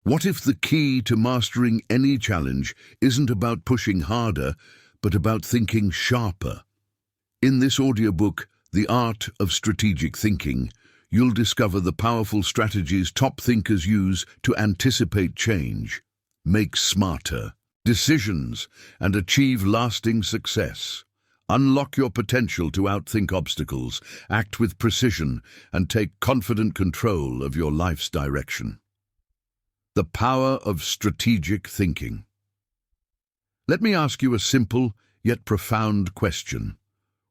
What if the key to mastering any challenge isn't about pushing harder, but about thinking sharper? In this audiobook, The Art of Strategic Thinking, you'll discover the powerful strategies top thinkers use to anticipate change, make smarter decisions, and achieve lasting success. Unlock your potential to outthink obstacles, act with precision, and take confident control of your life's direction. The power of strategic thinking. Let me ask you a simple yet profound question.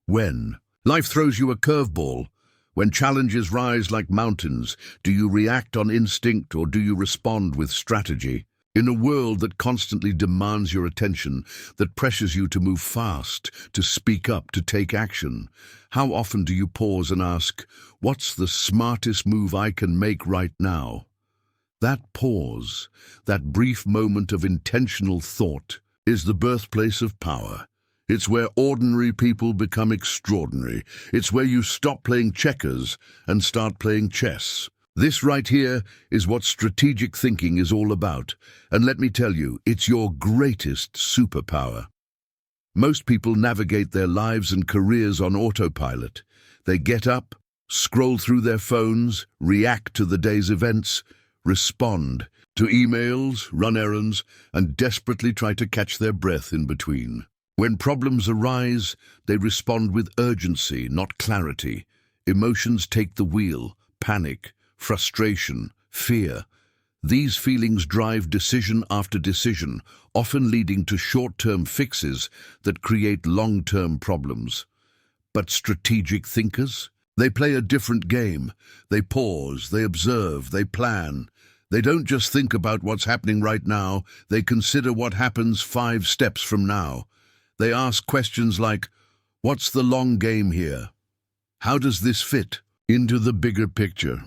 When life throws you a curveball, when challenges rise like mountains, do you react on instinct or do you respond with strategy? In a world that constantly demands your attention, that pressures you to move fast, to speak up, to take action, how often do you pause and ask, what's the smartest move I can make right now? That pause, that brief moment of intentional thought, is the birthplace of power. It's where ordinary people become extraordinary. It's where you stop playing checkers and start playing chess. This right here is what strategic thinking is all about. And let me tell you, it's your greatest superpower. Most people navigate their lives and careers on autopilot. They get up, scroll through their phones, react to the day's events, respond to emails, run errands, and desperately try to catch their breath in between. When problems arise, they respond with urgency, not clarity. Emotions take the wheel, panic, frustration, fear. These feelings drive decision after decision, often leading to short-term fixes that create long-term problems. But strategic thinkers? They play a different game. They pause, they observe, they plan. They don't just think about what's happening right now, they consider what happens 5 steps from now. They ask questions like, what's the long game here? How does this fit into the bigger picture?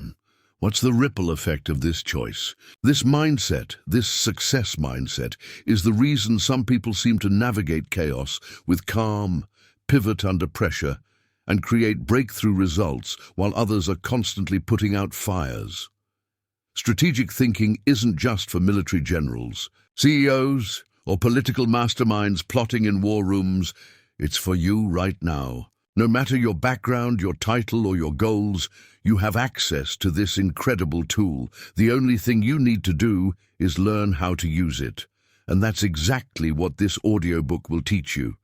What's the ripple effect of this choice? This mindset, this success mindset, is the reason some people seem to navigate chaos with calm, pivot under pressure, and create breakthrough results while others are constantly putting out fires. Strategic thinking isn't just for military generals, CEOs, or political masterminds plotting in war rooms. It's for you right now. No matter your background, your title, or your goals, you have access to this incredible tool. The only thing you need to do is learn how to use it. And that's exactly what this audiobook will teach you.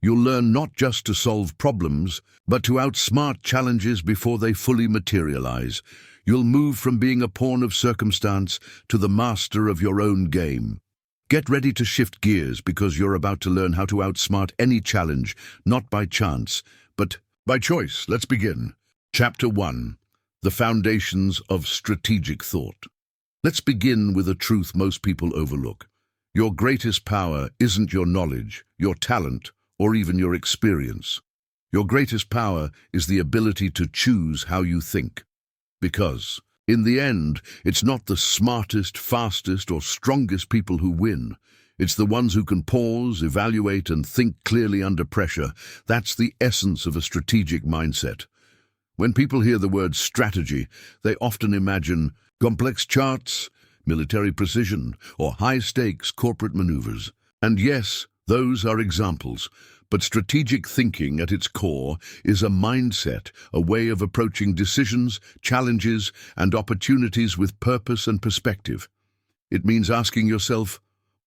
You'll learn not just to solve problems, but to outsmart challenges before they fully materialize. You'll move from being a pawn of circumstance to the master of your own game. Get ready to shift gears because you're about to learn how to outsmart any challenge, not by chance, but by choice. Let's begin. Chapter 1. The Foundations of Strategic Thought. Let's begin with a truth most people overlook. Your greatest power isn't your knowledge, your talent, or even your experience. Your greatest power is the ability to choose how you think. Because, in the end, it's not the smartest, fastest, or strongest people who win. It's the ones who can pause, evaluate, and think clearly under pressure. That's the essence of a strategic mindset. When people hear the word strategy, they often imagine complex charts, military precision, or high-stakes corporate maneuvers. And yes, those are examples. But strategic thinking at its core is a mindset, a way of approaching decisions, challenges, and opportunities with purpose and perspective. It means asking yourself,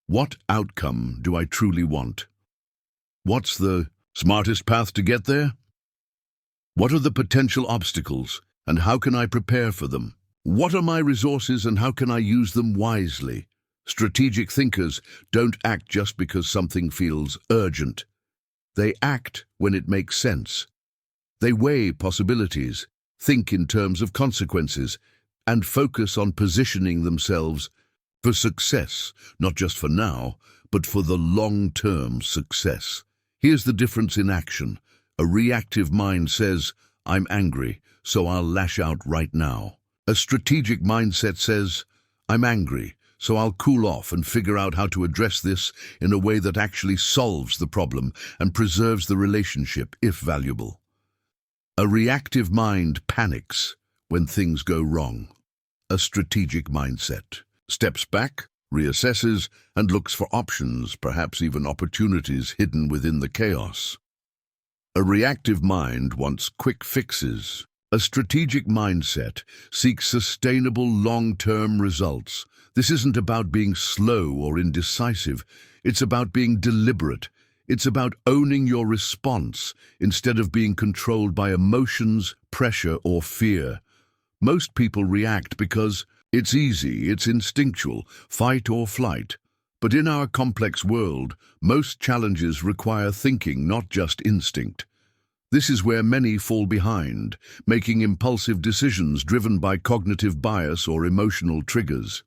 what outcome do I truly want? What's the smartest path to get there? What are the potential obstacles, and how can I prepare for them? What are my resources, and how can I use them wisely? Strategic thinkers don't act just because something feels urgent. They act when it makes sense. They weigh possibilities, think in terms of consequences, and focus on positioning themselves for success, not just for now, but for the long-term success. Here's the difference in action. A reactive mind says, I'm angry, so I'll lash out right now. A strategic mindset says, I'm angry, so I'll cool off and figure out how to address this in a way that actually solves the problem and preserves the relationship, if valuable. A reactive mind panics when things go wrong. A strategic mindset steps back, reassesses, and looks for options, perhaps even opportunities hidden within the chaos. A reactive mind wants quick fixes. A strategic mindset seeks sustainable long-term results. This isn't about being slow or indecisive. It's about being deliberate. It's about owning your response instead of being controlled by emotions, pressure, or fear. Most people react because it's easy, it's instinctual, fight or flight. But in our complex world, most challenges require thinking, not just instinct. This is where many fall behind, making impulsive decisions driven by cognitive bias or emotional triggers.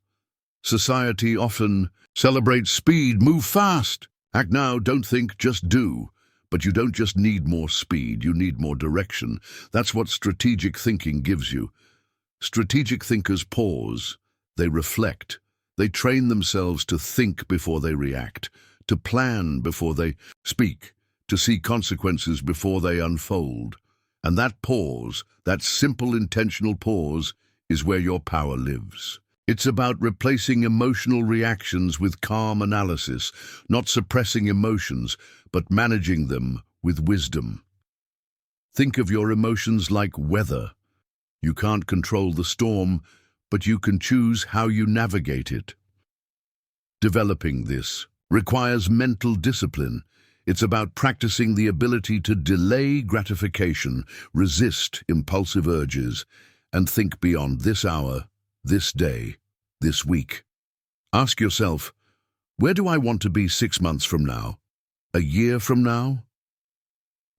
Society often celebrates speed, move fast, act now, don't think, just do. But you don't just need more speed, you need more direction. That's what strategic thinking gives you. Strategic thinkers pause, they reflect, they train themselves to think before they react, to plan before they speak, to see consequences before they unfold. And that pause, that simple intentional pause, is where your power lives. It's about replacing emotional reactions with calm analysis, not suppressing emotions, but managing them with wisdom. Think of your emotions like weather. You can't control the storm, but you can choose how you navigate it. Developing this requires mental discipline. It's about practicing the ability to delay gratification, resist impulsive urges, and think beyond this hour, this day, this week. Ask yourself, where do I want to be 6 months from now? A year from now?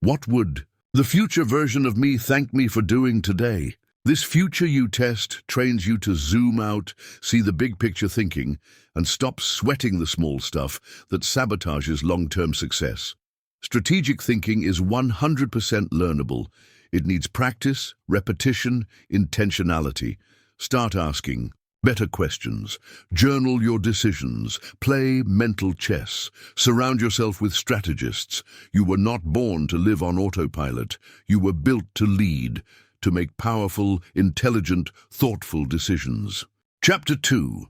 What would the future version of me thank me for doing today? This future you test trains you to zoom out, see the big picture thinking, and stop sweating the small stuff that sabotages long-term success. Strategic thinking is 100% learnable. It needs practice, repetition, intentionality. Start asking better questions. Journal your decisions. Play mental chess. Surround yourself with strategists. You were not born to live on autopilot. You were built to lead, to make powerful, intelligent, thoughtful decisions. Chapter 2.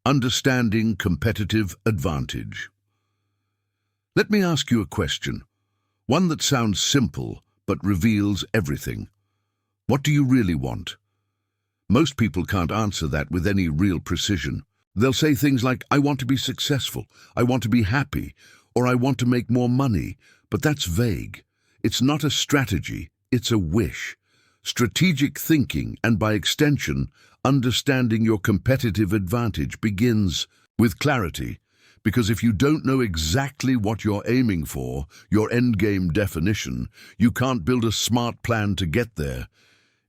Understanding Competitive Advantage. Let me ask you a question, one that sounds simple but reveals everything. What do you really want? Most people can't answer that with any real precision. They'll say things like, I want to be successful, I want to be happy, or I want to make more money, but that's vague. It's not a strategy, it's a wish. Strategic thinking, and by extension, understanding your competitive advantage, begins with clarity. Because if you don't know exactly what you're aiming for, your endgame definition, you can't build a smart plan to get there.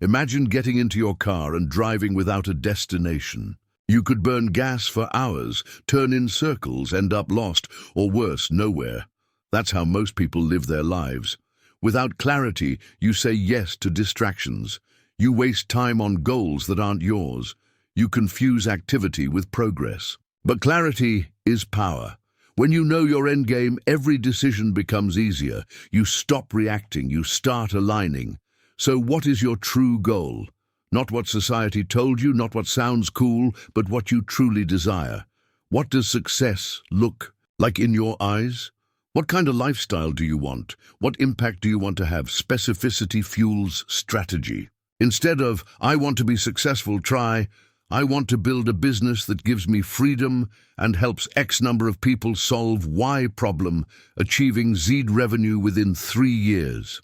Imagine getting into your car and driving without a destination. You could burn gas for hours, turn in circles, end up lost, or worse, nowhere. That's how most people live their lives. Without clarity, you say yes to distractions. You waste time on goals that aren't yours. You confuse activity with progress. But clarity is power. When you know your endgame, every decision becomes easier. You stop reacting, you start aligning. So what is your true goal? Not what society told you, not what sounds cool, but what you truly desire. What does success look like in your eyes? What kind of lifestyle do you want? What impact do you want to have? Specificity fuels strategy. Instead of, I want to be successful, try, I want to build a business that gives me freedom and helps X number of people solve Y problem, achieving Z revenue within 3 years.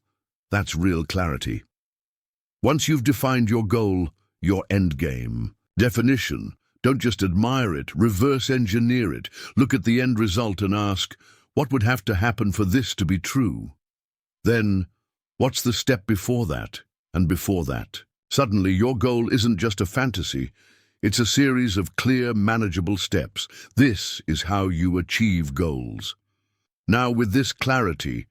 That's real clarity. Once you've defined your goal, your end game, definition, don't just admire it, reverse engineer it. Look at the end result and ask, what would have to happen for this to be true? Then, what's the step before that, and before that? Suddenly, your goal isn't just a fantasy. It's a series of clear, manageable steps. This is how you achieve goals. Now, with this clarity,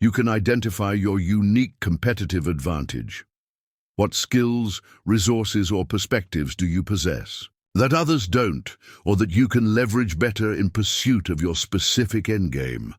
you can identify your unique competitive advantage. What skills, resources, or perspectives do you possess that others don't, or that you can leverage better in pursuit of your specific endgame?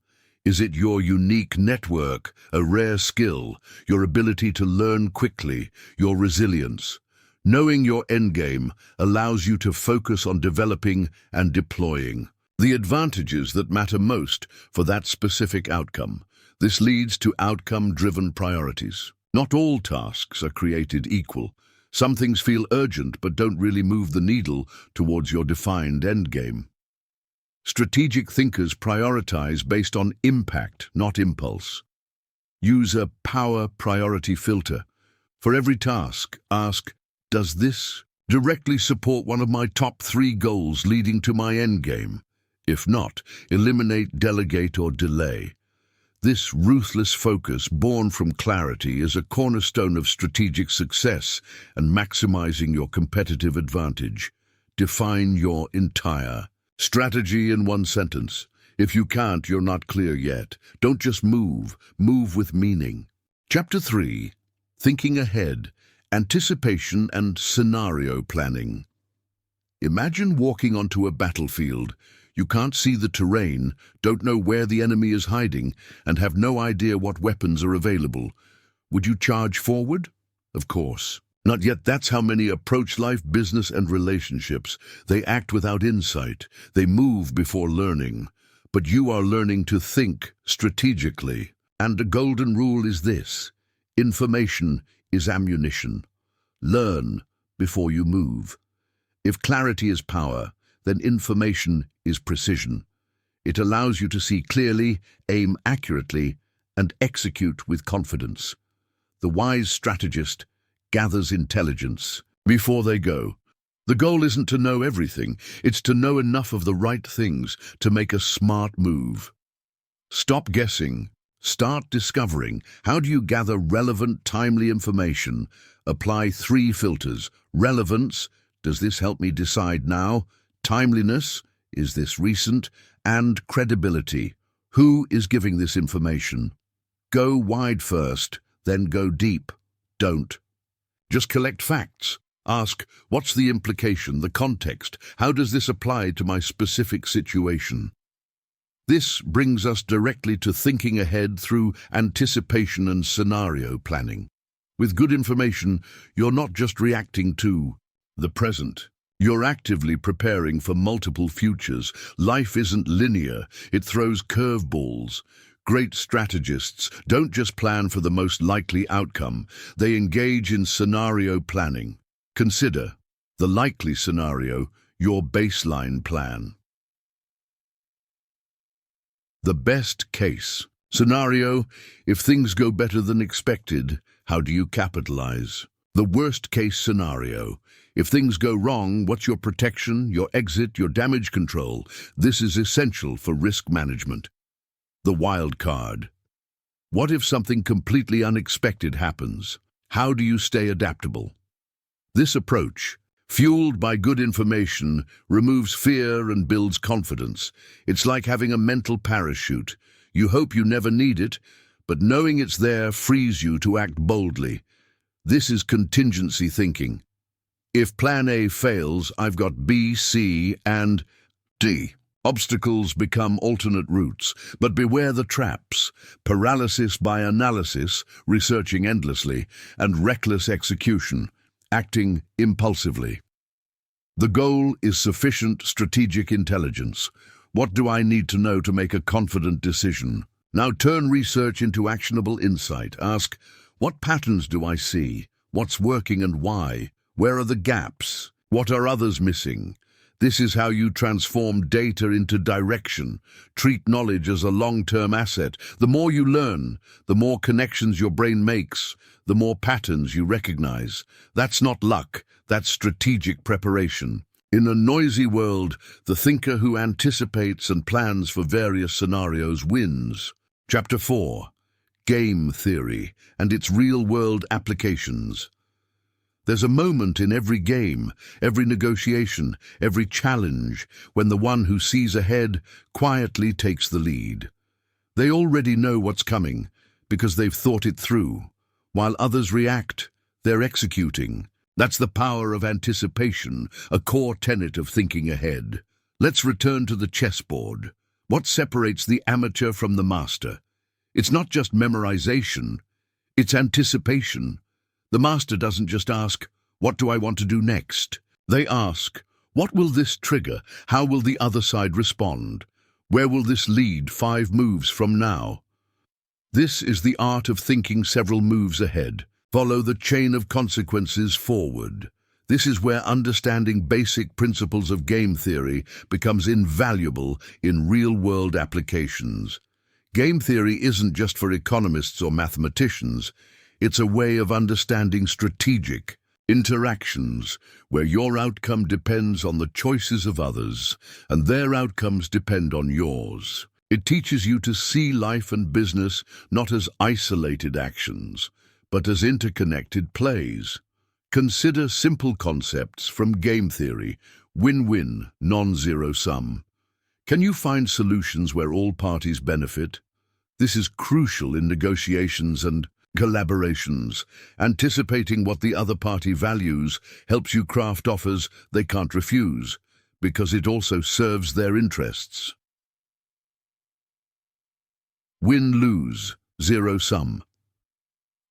Is it your unique network, a rare skill, your ability to learn quickly, your resilience? Knowing your endgame allows you to focus on developing and deploying the advantages that matter most for that specific outcome. This leads to outcome-driven priorities. Not all tasks are created equal. Some things feel urgent but don't really move the needle towards your defined endgame. Strategic thinkers prioritize based on impact, not impulse. Use a power priority filter. For every task, ask, does this directly support one of my top 3 goals leading to my endgame? If not, eliminate, delegate, or delay. This ruthless focus, born from clarity, is a cornerstone of strategic success and maximizing your competitive advantage. Define your entire strategy in one sentence. If you can't, you're not clear yet. Don't just move. Move with meaning. Chapter 3. Thinking ahead. Anticipation and scenario planning. Imagine walking onto a battlefield. You can't see the terrain, don't know where the enemy is hiding, and have no idea what weapons are available. Would you charge forward? Of course. Not yet. That's how many approach life, business, and relationships. They act without insight. They move before learning. But you are learning to think strategically. And the golden rule is this: information is ammunition. Learn before you move. If clarity is power, then information is precision. It allows you to see clearly, aim accurately, and execute with confidence. The wise strategist gathers intelligence before they go. The goal isn't to know everything, it's to know enough of the right things to make a smart move. Stop guessing. Start discovering. How do you gather relevant, timely information? Apply 3 filters. Relevance: does this help me decide now? Timeliness: is this recent? And credibility: who is giving this information? Go wide first, then go deep. Don't just collect facts. Ask, what's the implication, the context? How does this apply to my specific situation? This brings us directly to thinking ahead through anticipation and scenario planning. With good information, you're not just reacting to the present. You're actively preparing for multiple futures. Life isn't linear. It throws curveballs. Great strategists don't just plan for the most likely outcome. They engage in scenario planning. Consider the likely scenario, your baseline plan. The best case scenario: if things go better than expected, how do you capitalize? The worst case scenario: if things go wrong, what's your protection, your exit, your damage control? This is essential for risk management. The wild card: what if something completely unexpected happens? How do you stay adaptable? This approach, fueled by good information, removes fear and builds confidence. It's like having a mental parachute. You hope you never need it, but knowing it's there frees you to act boldly. This is contingency thinking. If plan A fails, I've got B, C, and D. Obstacles become alternate routes, but beware the traps: paralysis by analysis, researching endlessly, and reckless execution, acting impulsively. The goal is sufficient strategic intelligence. What do I need to know to make a confident decision? Now turn research into actionable insight. Ask, what patterns do I see? What's working and why? Where are the gaps? What are others missing? This is how you transform data into direction. Treat knowledge as a long-term asset. The more you learn, the more connections your brain makes, the more patterns you recognize. That's not luck, that's strategic preparation. In a noisy world, the thinker who anticipates and plans for various scenarios wins. Chapter 4. Game Theory and its real-world applications. There's a moment in every game, every negotiation, every challenge, when the one who sees ahead quietly takes the lead. They already know what's coming because they've thought it through. While others react, they're executing. That's the power of anticipation, a core tenet of thinking ahead. Let's return to the chessboard. What separates the amateur from the master? It's not just memorization, it's anticipation. The master doesn't just ask, What do I want to do next? They ask, what will this trigger? How will the other side respond? Where will this lead 5 moves from now? This is the art of thinking several moves ahead. Follow the chain of consequences forward. This is where understanding basic principles of game theory becomes invaluable in real-world applications. Game theory isn't just for economists or mathematicians. It's a way of understanding strategic interactions, where your outcome depends on the choices of others, and their outcomes depend on yours. It teaches you to see life and business not as isolated actions, but as interconnected plays. Consider simple concepts from game theory: win-win, non-zero sum. Can you find solutions where all parties benefit? This is crucial in negotiations and collaborations. Anticipating what the other party values helps you craft offers they can't refuse, because it also serves their interests. Win-lose, zero sum.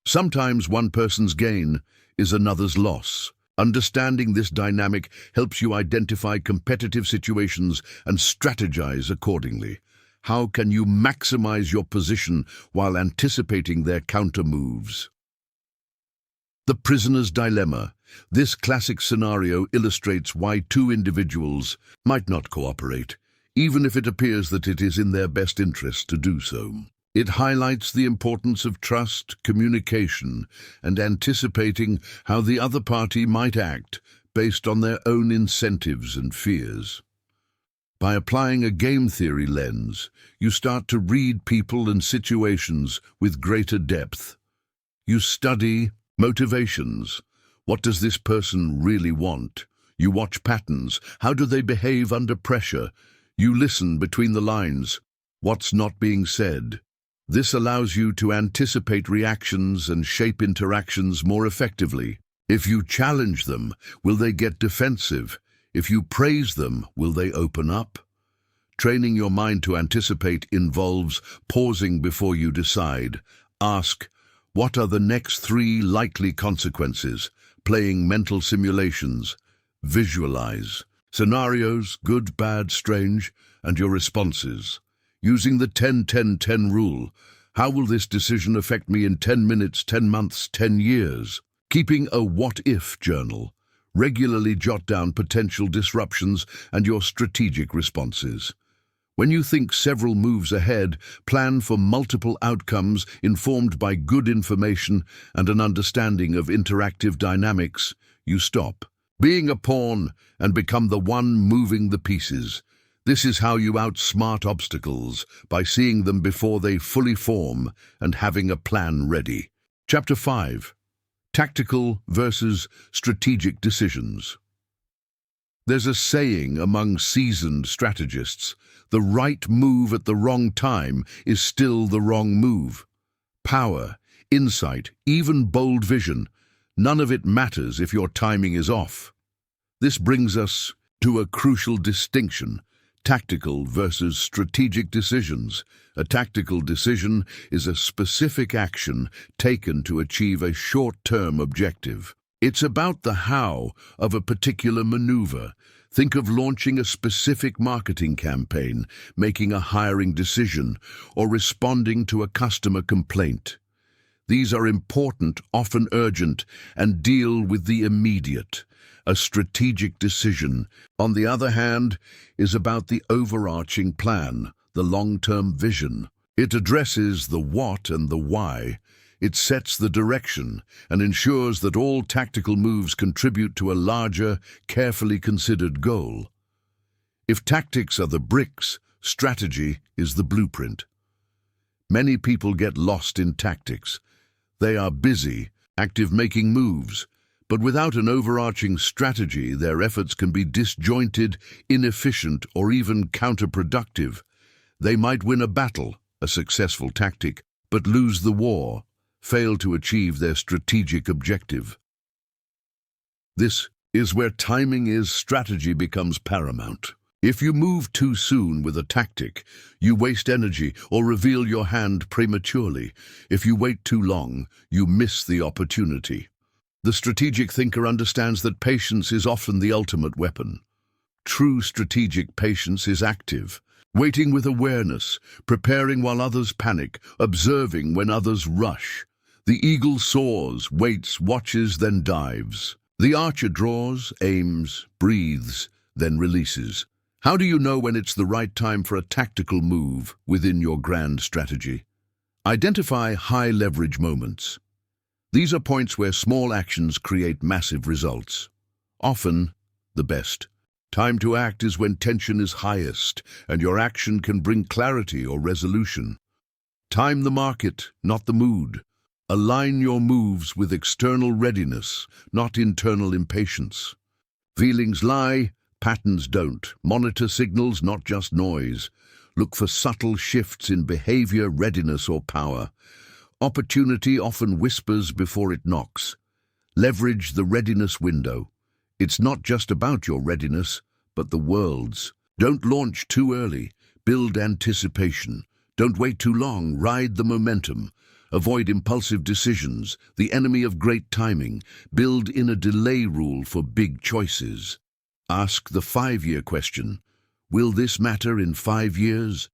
Sometimes one person's gain is another's loss. Understanding this dynamic helps you identify competitive situations and strategize accordingly. How can you maximize your position while anticipating their counter-moves? The prisoner's dilemma. This classic scenario illustrates why 2 individuals might not cooperate, even if it appears that it is in their best interest to do so. It highlights the importance of trust, communication, and anticipating how the other party might act based on their own incentives and fears. By applying a game theory lens, you start to read people and situations with greater depth. You study motivations. What does this person really want? You watch patterns. How do they behave under pressure? You listen between the lines. What's not being said? This allows you to anticipate reactions and shape interactions more effectively. If you challenge them, will they get defensive? If you praise them, will they open up? Training your mind to anticipate involves pausing before you decide. Ask, what are the next 3 likely consequences? Playing mental simulations. Visualize scenarios, good, bad, strange, and your responses. Using the 10-10-10 rule. How will this decision affect me in 10 minutes, 10 months, 10 years? Keeping a what-if journal. Regularly jot down potential disruptions and your strategic responses. When you think several moves ahead, plan for multiple outcomes informed by good information and an understanding of interactive dynamics. You stop being a pawn and become the one moving the pieces. This is how you outsmart obstacles, by seeing them before they fully form and having a plan ready. Chapter 5. Tactical versus strategic decisions. There's a saying among seasoned strategists: the right move at the wrong time is still the wrong move. Power, insight, even bold vision, none of it matters if your timing is off. This brings us to a crucial distinction: tactical versus strategic decisions. A tactical decision is a specific action taken to achieve a short-term objective. It's about the how of a particular maneuver. Think of launching a specific marketing campaign, making a hiring decision, or responding to a customer complaint. These are important, often urgent, and deal with the immediate. A strategic decision, on the other hand, is about the overarching plan, the long-term vision. It addresses the what and the why. It sets the direction and ensures that all tactical moves contribute to a larger, carefully considered goal. If tactics are the bricks, strategy is the blueprint. Many people get lost in tactics. They are busy, active, making moves, but without an overarching strategy, their efforts can be disjointed, inefficient, or even counterproductive. They might win a battle, a successful tactic, but lose the war, fail to achieve their strategic objective. This is where strategy becomes paramount. If you move too soon with a tactic, you waste energy or reveal your hand prematurely. If you wait too long, you miss the opportunity. The strategic thinker understands that patience is often the ultimate weapon. True strategic patience is active, waiting with awareness, preparing while others panic, observing when others rush. The eagle soars, waits, watches, then dives. The archer draws, aims, breathes, then releases. How do you know when it's the right time for a tactical move within your grand strategy? Identify high-leverage moments. These are points where small actions create massive results. Often, the best. Time to act is when tension is highest and your action can bring clarity or resolution. Time the market, not the mood. Align your moves with external readiness, not internal impatience. Feelings lie, patterns don't. Monitor signals, not just noise. Look for subtle shifts in behavior, readiness, or power. Opportunity often whispers before it knocks. Leverage the readiness window. It's not just about your readiness, but the world's. Don't launch too early. Build anticipation. Don't wait too long. Ride the momentum. Avoid impulsive decisions, the enemy of great timing. Build in a delay rule for big choices. Ask the 5-year question. Will this matter in 5 years?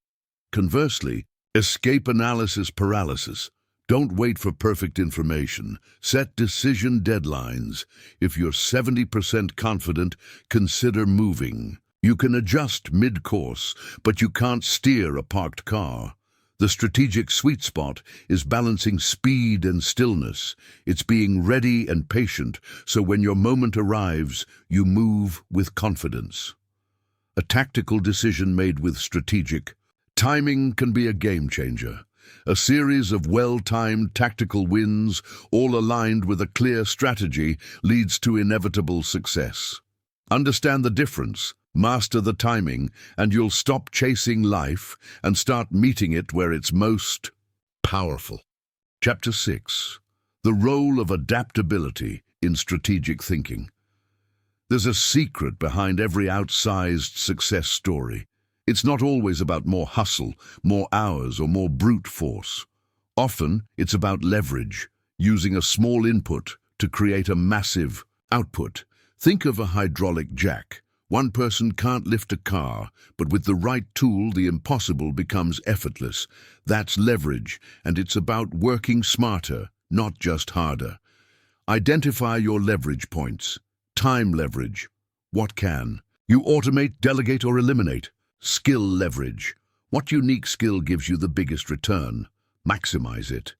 Conversely, escape analysis paralysis. Don't wait for perfect information. Set decision deadlines. If you're 70% confident, consider moving. You can adjust mid-course, but you can't steer a parked car. The strategic sweet spot is balancing speed and stillness. It's being ready and patient, so when your moment arrives, you move with confidence. A tactical decision made with strategic timing can be a game changer. A series of well-timed tactical wins, all aligned with a clear strategy, leads to inevitable success. Understand the difference, master the timing, and you'll stop chasing life and start meeting it where it's most powerful. Chapter 6. The Role of Adaptability in Strategic Thinking. There's a secret behind every outsized success story. It's not always about more hustle, more hours, or more brute force. Often, it's about leverage, using a small input to create a massive output. Think of a hydraulic jack. One person can't lift a car, but with the right tool, the impossible becomes effortless. That's leverage, and it's about working smarter, not just harder. Identify your leverage points. Time leverage. What can you automate, delegate, or eliminate? Skill leverage. What unique skill gives you the biggest return? Maximize it.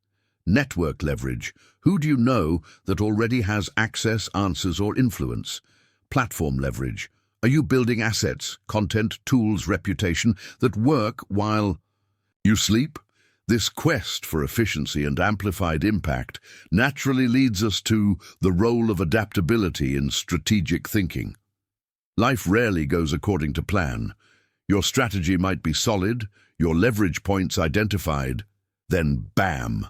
Network leverage. Who do you know that already has access, answers, or influence? Platform leverage. Are you building assets, content, tools, reputation that work while you sleep? This quest for efficiency and amplified impact naturally leads us to the role of adaptability in strategic thinking. Life rarely goes according to plan. Your strategy might be solid, your leverage points identified, then bam!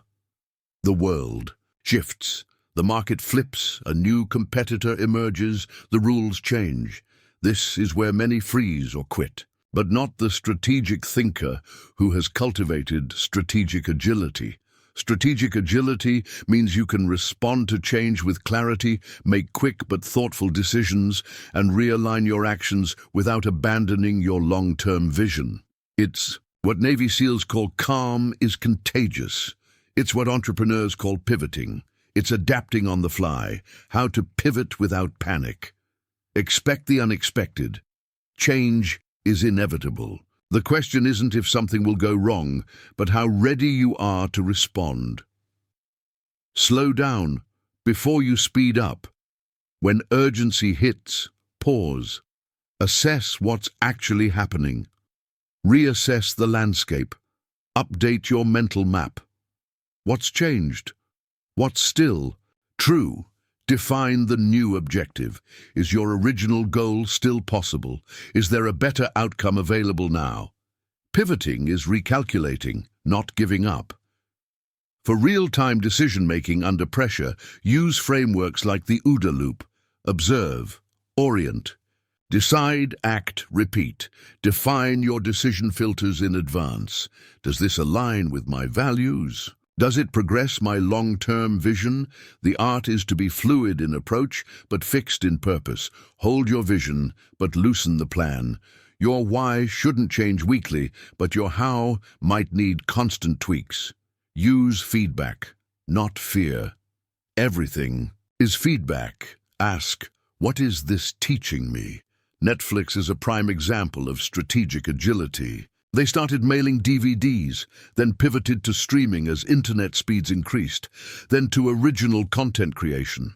The world shifts. The market flips, a new competitor emerges, the rules change. This is where many freeze or quit, but not the strategic thinker who has cultivated strategic agility. Strategic agility means you can respond to change with clarity, make quick but thoughtful decisions, and realign your actions without abandoning your long-term vision. It's what Navy SEALs call calm is contagious. It's what entrepreneurs call pivoting. It's adapting on the fly, how to pivot without panic. Expect the unexpected. Change is inevitable. The question isn't if something will go wrong, but how ready you are to respond. Slow down before you speed up. When urgency hits, pause. Assess what's actually happening. Reassess the landscape. Update your mental map. What's changed? What's still true? Define the new objective. Is your original goal still possible? Is there a better outcome available now? Pivoting is recalculating, not giving up. For real-time decision-making under pressure, use frameworks like the OODA loop. Observe, orient, decide, act, repeat. Define your decision filters in advance. Does this align with my values? Does it progress my long-term vision? The art is to be fluid in approach, but fixed in purpose. Hold your vision, but loosen the plan. Your why shouldn't change weekly, but your how might need constant tweaks. Use feedback, not fear. Everything is feedback. Ask, what is this teaching me? Netflix is a prime example of strategic agility. They started mailing DVDs, then pivoted to streaming as internet speeds increased, then to original content creation.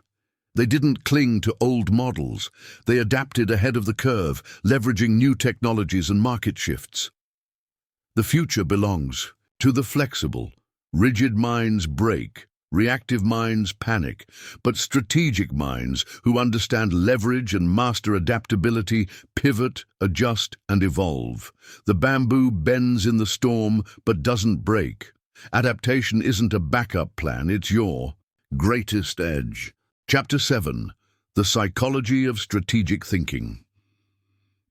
They didn't cling to old models. They adapted ahead of the curve, leveraging new technologies and market shifts. The future belongs to the flexible. Rigid minds break, reactive minds panic, but strategic minds who understand leverage and master adaptability pivot, adjust, and evolve. The bamboo bends in the storm but doesn't break. Adaptation isn't a backup plan, it's your greatest edge. Chapter 7. The Psychology of Strategic Thinking.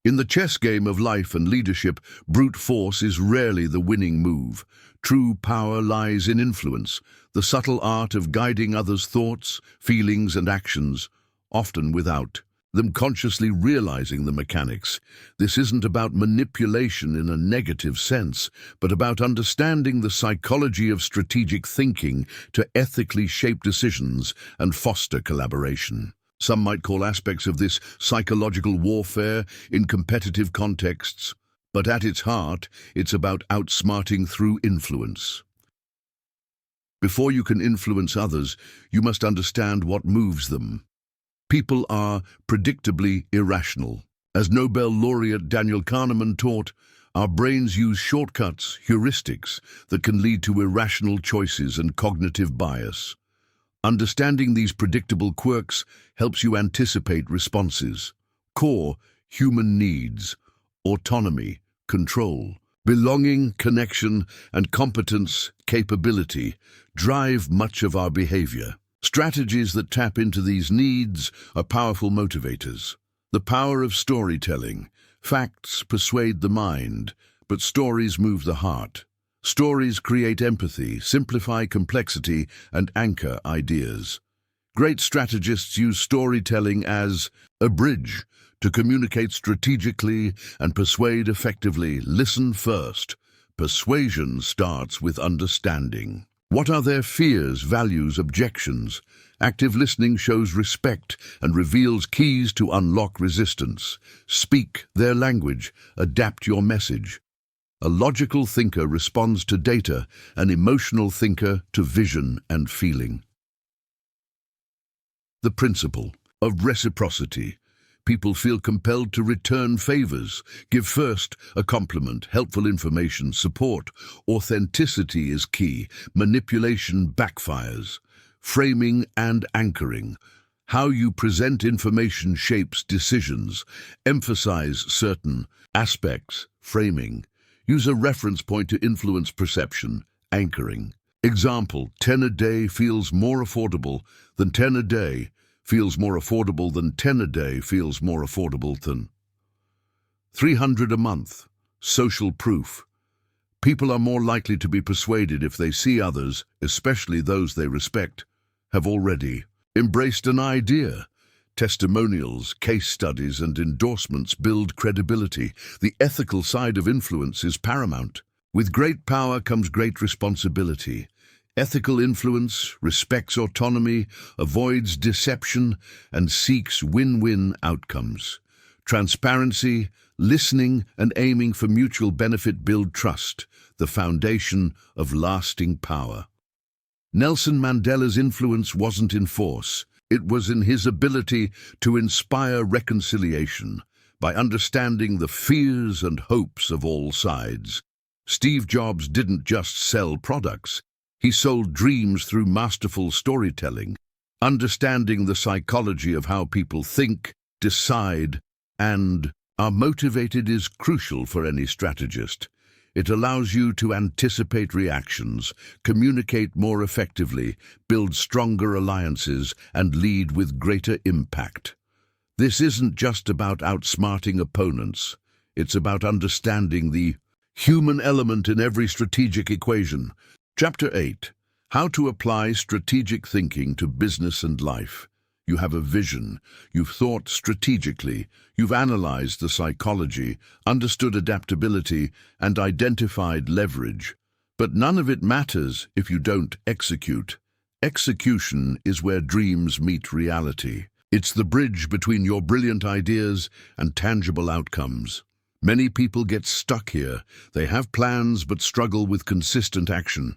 In the chess game of life and leadership, brute force is rarely the winning move. True power lies in influence, the subtle art of guiding others' thoughts, feelings, and actions, often without them consciously realizing the mechanics. This isn't about manipulation in a negative sense, but about understanding the psychology of strategic thinking to ethically shape decisions and foster collaboration. Some might call aspects of this psychological warfare in competitive contexts, but at its heart, it's about outsmarting through influence. Before you can influence others, you must understand what moves them. People are predictably irrational. As Nobel laureate Daniel Kahneman taught, our brains use shortcuts, heuristics, that can lead to irrational choices and cognitive bias. Understanding these predictable quirks helps you anticipate responses. Core human needs, autonomy, control, belonging, connection, and competence, capability, drive much of our behavior. Strategies that tap into these needs are powerful motivators. The power of storytelling. Facts persuade the mind, but stories move the heart. Stories create empathy, simplify complexity, and anchor ideas. Great strategists use storytelling as a bridge to communicate strategically and persuade effectively. Listen first. Persuasion starts with understanding. What are their fears, values, objections? Active listening shows respect and reveals keys to unlock resistance. Speak their language, adapt your message. A logical thinker responds to data, an emotional thinker to vision and feeling. The principle of reciprocity. People feel compelled to return favors. Give first, a compliment, helpful information, support. Authenticity is key. Manipulation backfires. Framing and anchoring. How you present information shapes decisions. Emphasize certain aspects. Framing. Use a reference point to influence perception. Anchoring. Example, 10 a day feels more affordable than 10 a day. Feels more affordable than 10 a day feels more affordable than 300 a month. Social proof. People are more likely to be persuaded if they see others, especially those they respect, have already embraced an idea. Testimonials, case studies, and endorsements build credibility. The ethical side of influence is paramount. With great power comes great responsibility. Ethical influence respects autonomy, avoids deception, and seeks win-win outcomes. Transparency, listening, and aiming for mutual benefit build trust, the foundation of lasting power. Nelson Mandela's influence wasn't in force. It was in his ability to inspire reconciliation by understanding the fears and hopes of all sides. Steve Jobs didn't just sell products. He sold dreams through masterful storytelling. Understanding the psychology of how people think, decide, and are motivated is crucial for any strategist. It allows you to anticipate reactions, communicate more effectively, build stronger alliances, and lead with greater impact. This isn't just about outsmarting opponents. It's about understanding the human element in every strategic equation. Chapter 8. How to apply strategic thinking to business and life. You have a vision, you've thought strategically, you've analyzed the psychology, understood adaptability, and identified leverage. But none of it matters if you don't execute. Execution is where dreams meet reality. It's the bridge between your brilliant ideas and tangible outcomes. Many people get stuck here. They have plans but struggle with consistent action.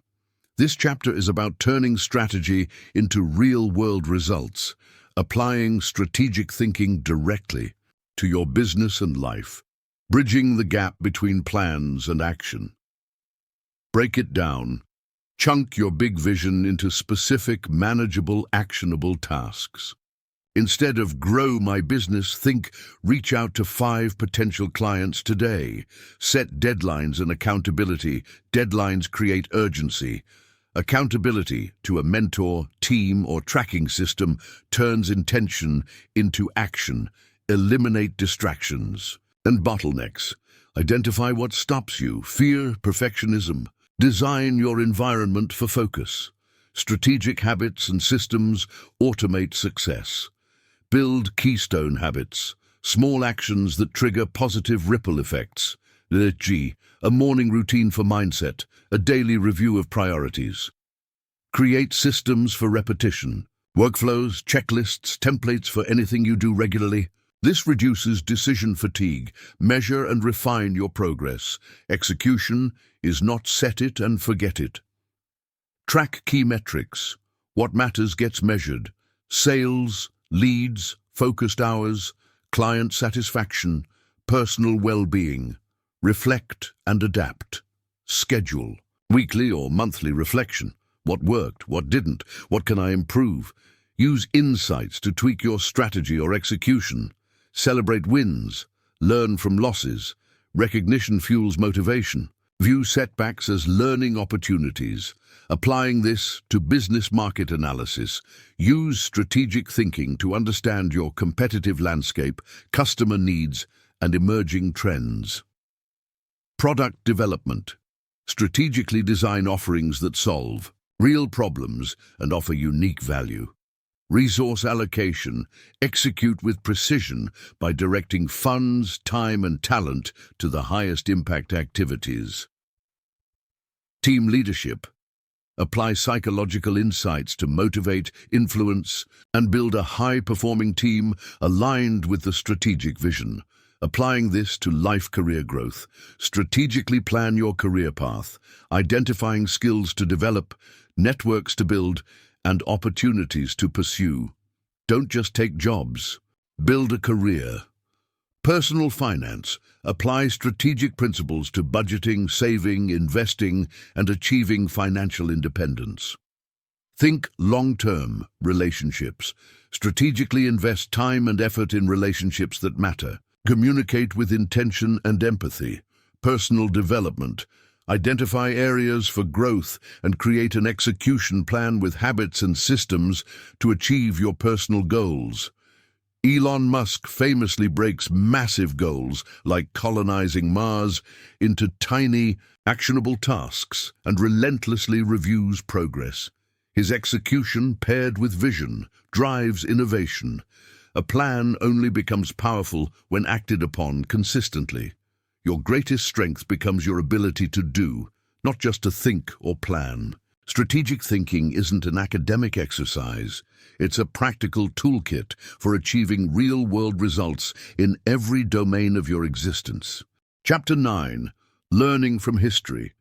This chapter is about turning strategy into real-world results, applying strategic thinking directly to your business and life, bridging the gap between plans and action. Break it down. Chunk your big vision into specific, manageable, actionable tasks. Instead of grow my business, think reach out to 5 potential clients today. Set deadlines and accountability. Deadlines create urgency. Accountability to a mentor, team, or tracking system turns intention into action. Eliminate distractions and bottlenecks. Identify what stops you: fear, perfectionism. Design your environment for focus. Strategic habits and systems automate success. Build keystone habits, small actions that trigger positive ripple effects. e.g., a morning routine for mindset, a daily review of priorities. Create systems for repetition, workflows, checklists, templates for anything you do regularly. This reduces decision fatigue. Measure and refine your progress. Execution is not set it and forget it. Track key metrics. What matters gets measured. Sales, leads, focused hours, client satisfaction, personal well-being. Reflect and adapt. Schedule. Weekly or monthly reflection. What worked? What didn't? What can I improve? Use insights to tweak your strategy or execution. Celebrate wins. Learn from losses. Recognition fuels motivation. View setbacks as learning opportunities. Applying this to business market analysis. Use strategic thinking to understand your competitive landscape, customer needs, and emerging trends. Product development. Strategically design offerings that solve real problems and offer unique value. Resource allocation. Execute with precision by directing funds, time, and talent to the highest impact activities. Team leadership. Apply psychological insights to motivate, influence, and build a high-performing team aligned with the strategic vision. Applying this to life-career growth. Strategically plan your career path, identifying skills to develop, networks to build, and opportunities to pursue. Don't just take jobs. Build a career. Personal finance. Apply strategic principles to budgeting, saving, investing, and achieving financial independence. Think long-term. Relationships. Strategically invest time and effort in relationships that matter. Communicate with intention and empathy. Personal development. Identify areas for growth and create an execution plan with habits and systems to achieve your personal goals. Elon Musk famously breaks massive goals, like colonizing Mars, into tiny, actionable tasks and relentlessly reviews progress. His execution, paired with vision, drives innovation. A plan only becomes powerful when acted upon consistently. Your greatest strength becomes your ability to do, not just to think or plan. Strategic thinking isn't an academic exercise. It's a practical toolkit for achieving real-world results in every domain of your existence. Chapter 9. Learning from History.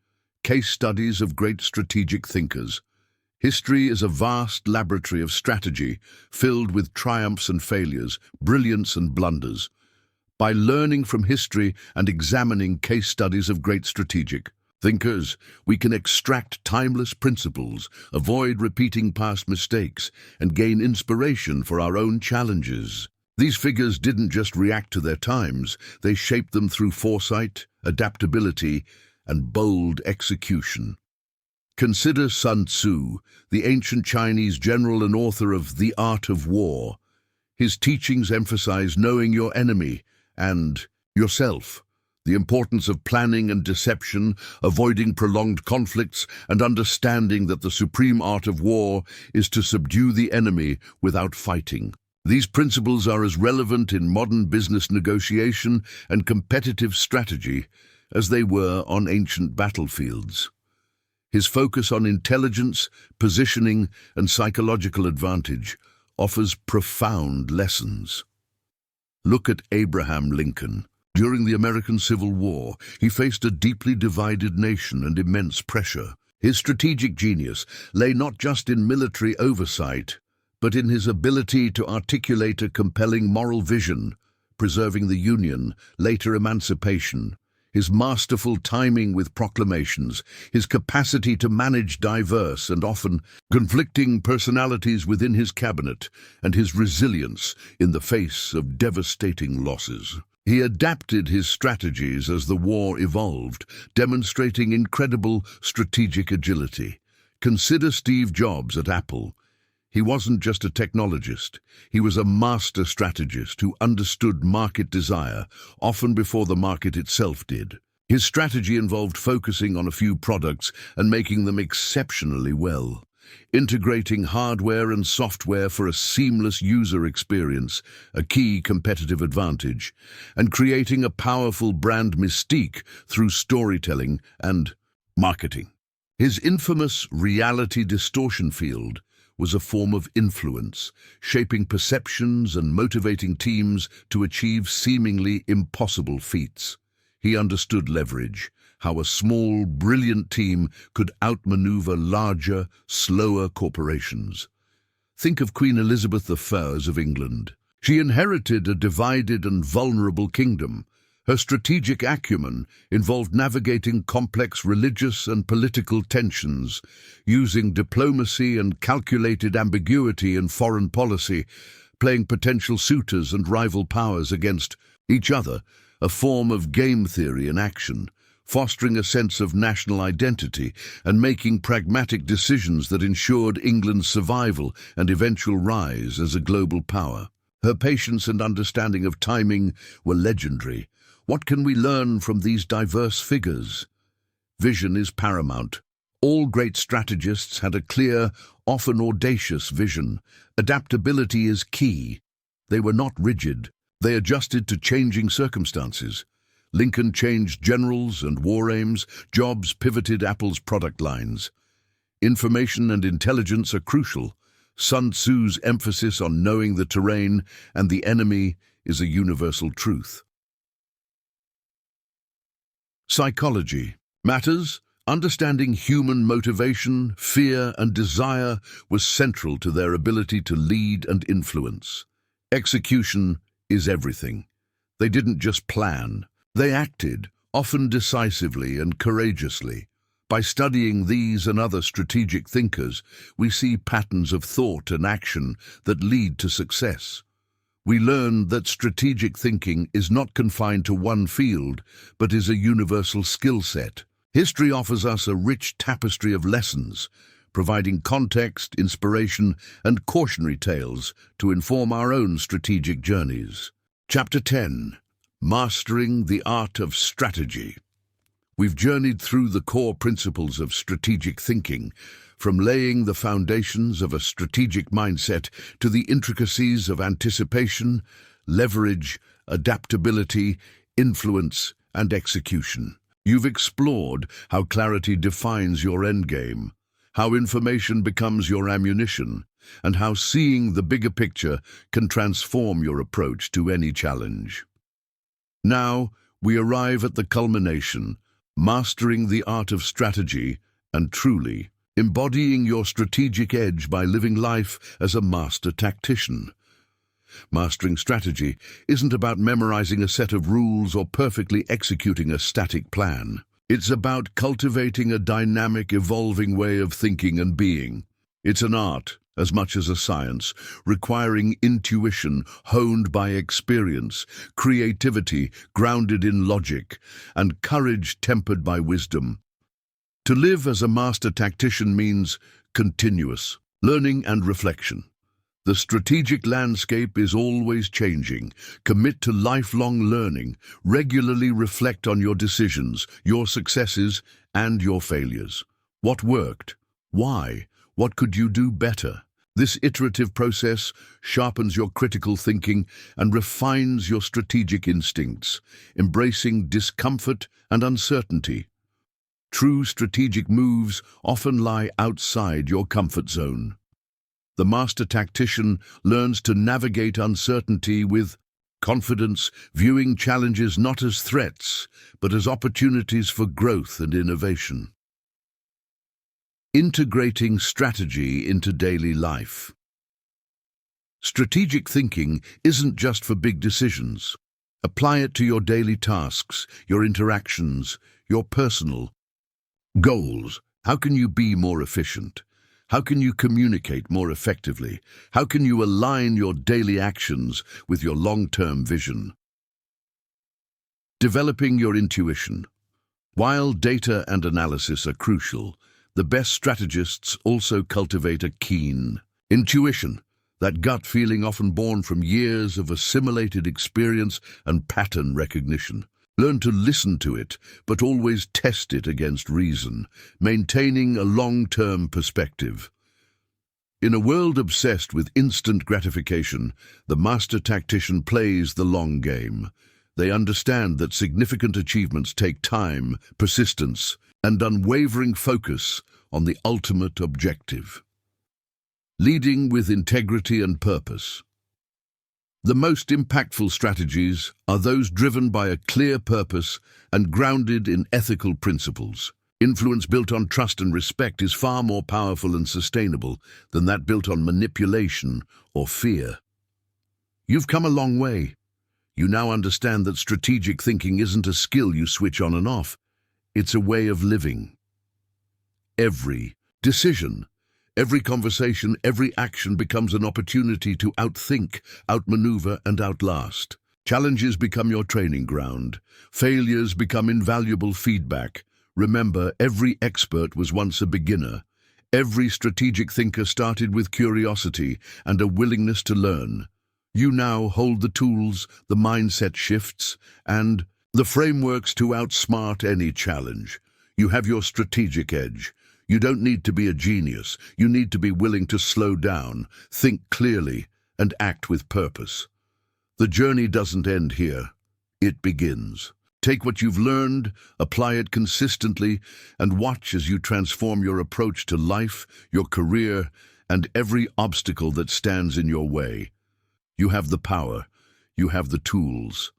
Case studies of great strategic thinkers. History is a vast laboratory of strategy, filled with triumphs and failures, brilliance and blunders. By learning from history and examining case studies of great strategic thinkers, we can extract timeless principles, avoid repeating past mistakes, and gain inspiration for our own challenges. These figures didn't just react to their times, they shaped them through foresight, adaptability, and bold execution. Consider Sun Tzu, the ancient Chinese general and author of The Art of War. His teachings emphasize knowing your enemy and yourself. The importance of planning and deception, avoiding prolonged conflicts, and understanding that the supreme art of war is to subdue the enemy without fighting. These principles are as relevant in modern business negotiation and competitive strategy as they were on ancient battlefields. His focus on intelligence, positioning, and psychological advantage offers profound lessons. Look at Abraham Lincoln. During the American Civil War, he faced a deeply divided nation and immense pressure. His strategic genius lay not just in military oversight, but in his ability to articulate a compelling moral vision, preserving the Union, later emancipation. His masterful timing with proclamations, his capacity to manage diverse and often conflicting personalities within his cabinet, and his resilience in the face of devastating losses. He adapted his strategies as the war evolved, demonstrating incredible strategic agility. Consider Steve Jobs at Apple. He wasn't just a technologist, he was a master strategist who understood market desire, often before the market itself did. His strategy involved focusing on a few products and making them exceptionally well, integrating hardware and software for a seamless user experience, a key competitive advantage, and creating a powerful brand mystique through storytelling and marketing. His infamous reality distortion field was a form of influence, shaping perceptions and motivating teams to achieve seemingly impossible feats. He understood leverage, how a small, brilliant team could outmaneuver larger, slower corporations. Think of Queen Elizabeth I of England. She inherited a divided and vulnerable kingdom. Her strategic acumen involved navigating complex religious and political tensions, using diplomacy and calculated ambiguity in foreign policy, playing potential suitors and rival powers against each other, a form of game theory in action, fostering a sense of national identity and making pragmatic decisions that ensured England's survival and eventual rise as a global power. Her patience and understanding of timing were legendary. What can we learn from these diverse figures? Vision is paramount. All great strategists had a clear, often audacious vision. Adaptability is key. They were not rigid. They adjusted to changing circumstances. Lincoln changed generals and war aims. Jobs pivoted Apple's product lines. Information and intelligence are crucial. Sun Tzu's emphasis on knowing the terrain and the enemy is a universal truth. Psychology matters. Understanding human motivation, fear, and desire was central to their ability to lead and influence. Execution is everything. They didn't just plan. They acted, often decisively and courageously. By studying these and other strategic thinkers, we see patterns of thought and action that lead to success. We learn that strategic thinking is not confined to one field, but is a universal skill set. History offers us a rich tapestry of lessons, providing context, inspiration, and cautionary tales to inform our own strategic journeys. Chapter 10. Mastering the Art of Strategy. We've journeyed through the core principles of strategic thinking, from laying the foundations of a strategic mindset to the intricacies of anticipation, leverage, adaptability, influence, and execution. You've explored how clarity defines your endgame, how information becomes your ammunition, and how seeing the bigger picture can transform your approach to any challenge. Now, we arrive at the culmination, mastering the art of strategy and truly embodying your strategic edge by living life as a master tactician. Mastering strategy isn't about memorizing a set of rules or perfectly executing a static plan. It's about cultivating a dynamic, evolving way of thinking and being. It's an art, as much as a science, requiring intuition honed by experience, creativity grounded in logic, and courage tempered by wisdom. To live as a master tactician means continuous learning and reflection. The strategic landscape is always changing. Commit to lifelong learning. Regularly reflect on your decisions, your successes, and your failures. What worked? Why? What could you do better? This iterative process sharpens your critical thinking and refines your strategic instincts, embracing discomfort and uncertainty. True strategic moves often lie outside your comfort zone. The master tactician learns to navigate uncertainty with confidence, viewing challenges not as threats, but as opportunities for growth and innovation. Integrating strategy into daily life. Strategic thinking isn't just for big decisions. Apply it to your daily tasks, your interactions, your personal goals. How can you be more efficient? How can you communicate more effectively? How can you align your daily actions with your long-term vision? Developing your intuition. While data and analysis are crucial, the best strategists also cultivate a keen intuition, that gut feeling often born from years of assimilated experience and pattern recognition. Learn to listen to it, but always test it against reason, maintaining a long-term perspective. In a world obsessed with instant gratification, the master tactician plays the long game. They understand that significant achievements take time, persistence, and unwavering focus on the ultimate objective. Leading with integrity and purpose. The most impactful strategies are those driven by a clear purpose and grounded in ethical principles. Influence built on trust and respect is far more powerful and sustainable than that built on manipulation or fear. You've come a long way. You now understand that strategic thinking isn't a skill you switch on and off. It's a way of living. Every decision, every conversation, every action becomes an opportunity to outthink, outmaneuver, and outlast. Challenges become your training ground. Failures become invaluable feedback. Remember, every expert was once a beginner. Every strategic thinker started with curiosity and a willingness to learn. You now hold the tools, the mindset shifts, and the frameworks to outsmart any challenge. You have your strategic edge. You don't need to be a genius. You need to be willing to slow down, think clearly, and act with purpose. The journey doesn't end here. It begins. Take what you've learned, apply it consistently, and watch as you transform your approach to life, your career, and every obstacle that stands in your way. You have the power. You have the tools.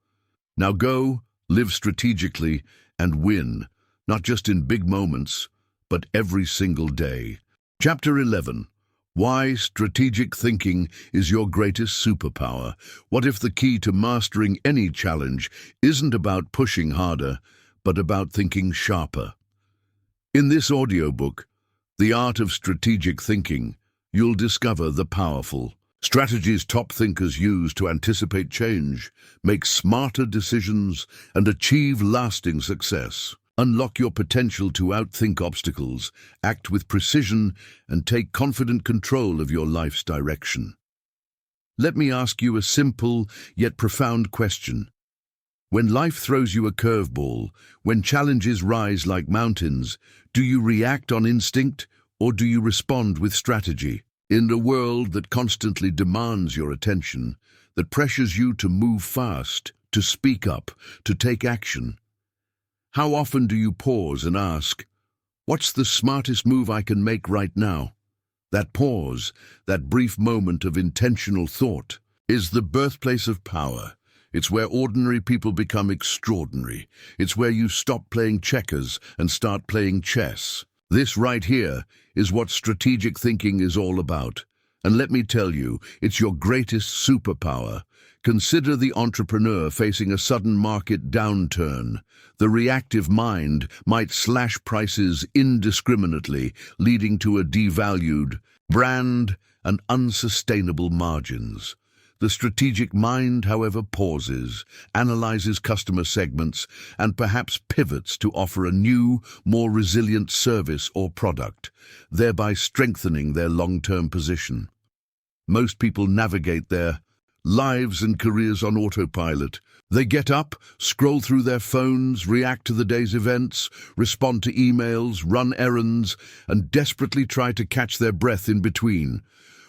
Now go, live strategically, and win, not just in big moments, but every single day. Chapter 11. Why strategic thinking is your greatest superpower. What if the key to mastering any challenge isn't about pushing harder, but about thinking sharper? In this audiobook, The Art of Strategic Thinking, you'll discover the powerful strategies top thinkers use to anticipate change, make smarter decisions, and achieve lasting success. Unlock your potential to outthink obstacles, act with precision, and take confident control of your life's direction. Let me ask you a simple yet profound question. When life throws you a curveball, when challenges rise like mountains, do you react on instinct or do you respond with strategy? In a world that constantly demands your attention, that pressures you to move fast, to speak up, to take action, how often do you pause and ask, what's the smartest move I can make right now? That pause, that brief moment of intentional thought, is the birthplace of power. It's where ordinary people become extraordinary. It's where you stop playing checkers and start playing chess. This right here is what strategic thinking is all about. And let me tell you, it's your greatest superpower. Consider the entrepreneur facing a sudden market downturn. The reactive mind might slash prices indiscriminately, leading to a devalued brand and unsustainable margins. The strategic mind, however, pauses, analyzes customer segments, and perhaps pivots to offer a new, more resilient service or product, thereby strengthening their long-term position. Most people navigate their lives and careers on autopilot. They get up, scroll through their phones, react to the day's events, respond to emails, run errands, and desperately try to catch their breath in between.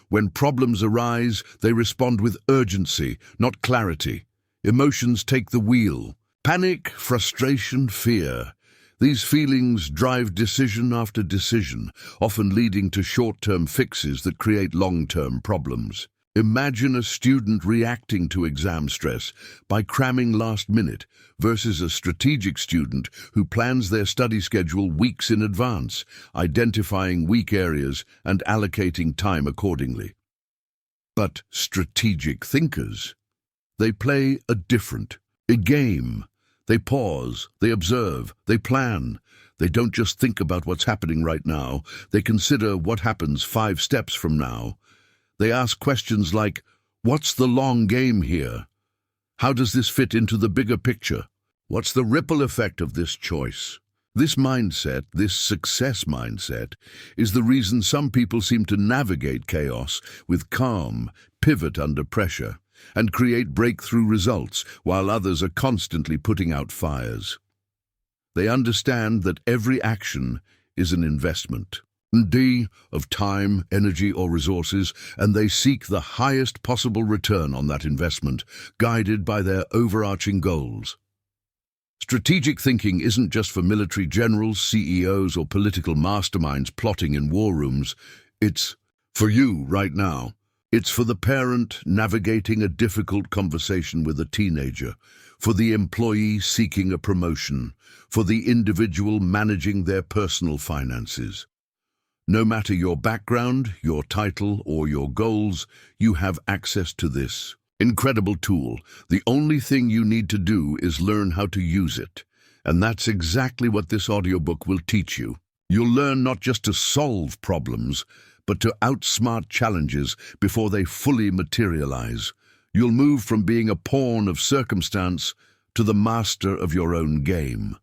When problems arise, they respond with urgency, not clarity. Emotions take the wheel. Panic, frustration, fear. These feelings drive decision after decision, often leading to short-term fixes that create long-term problems. Imagine a student reacting to exam stress by cramming last minute versus a strategic student who plans their study schedule weeks in advance, identifying weak areas and allocating time accordingly. But strategic thinkers, they play a different game. They pause, they observe, they plan. They don't just think about what's happening right now. They consider what happens 5 steps from now. They ask questions like, what's the long game here? How does this fit into the bigger picture? What's the ripple effect of this choice? This mindset, this success mindset, is the reason some people seem to navigate chaos with calm, pivot under pressure, and create breakthrough results while others are constantly putting out fires. They understand that every action is an investment. Of time, energy, or resources, and they seek the highest possible return on that investment, guided by their overarching goals. Strategic thinking isn't just for military generals, CEOs, or political masterminds plotting in war rooms. It's for you right now. It's for the parent navigating a difficult conversation with a teenager, for the employee seeking a promotion, for the individual managing their personal finances. No matter your background, your title, or your goals, you have access to this incredible tool. The only thing you need to do is learn how to use it. And that's exactly what this audiobook will teach you. You'll learn not just to solve problems, but to outsmart challenges before they fully materialize. You'll move from being a pawn of circumstance to the master of your own game.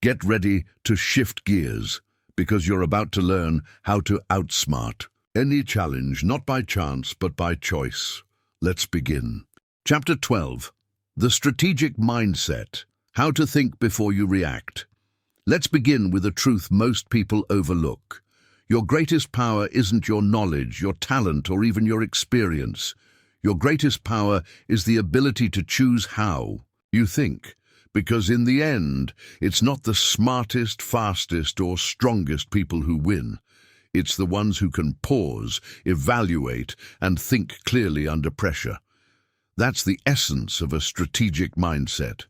Get ready to shift gears, because you're about to learn how to outsmart any challenge, not by chance, but by choice. Let's begin. Chapter 12. The Strategic Mindset. How to Think Before You React. Let's begin with a truth most people overlook. Your greatest power isn't your knowledge, your talent, or even your experience. Your greatest power is the ability to choose how you think. Because in the end, it's not the smartest, fastest, or strongest people who win. It's the ones who can pause, evaluate, and think clearly under pressure. That's the essence of a strategic mindset.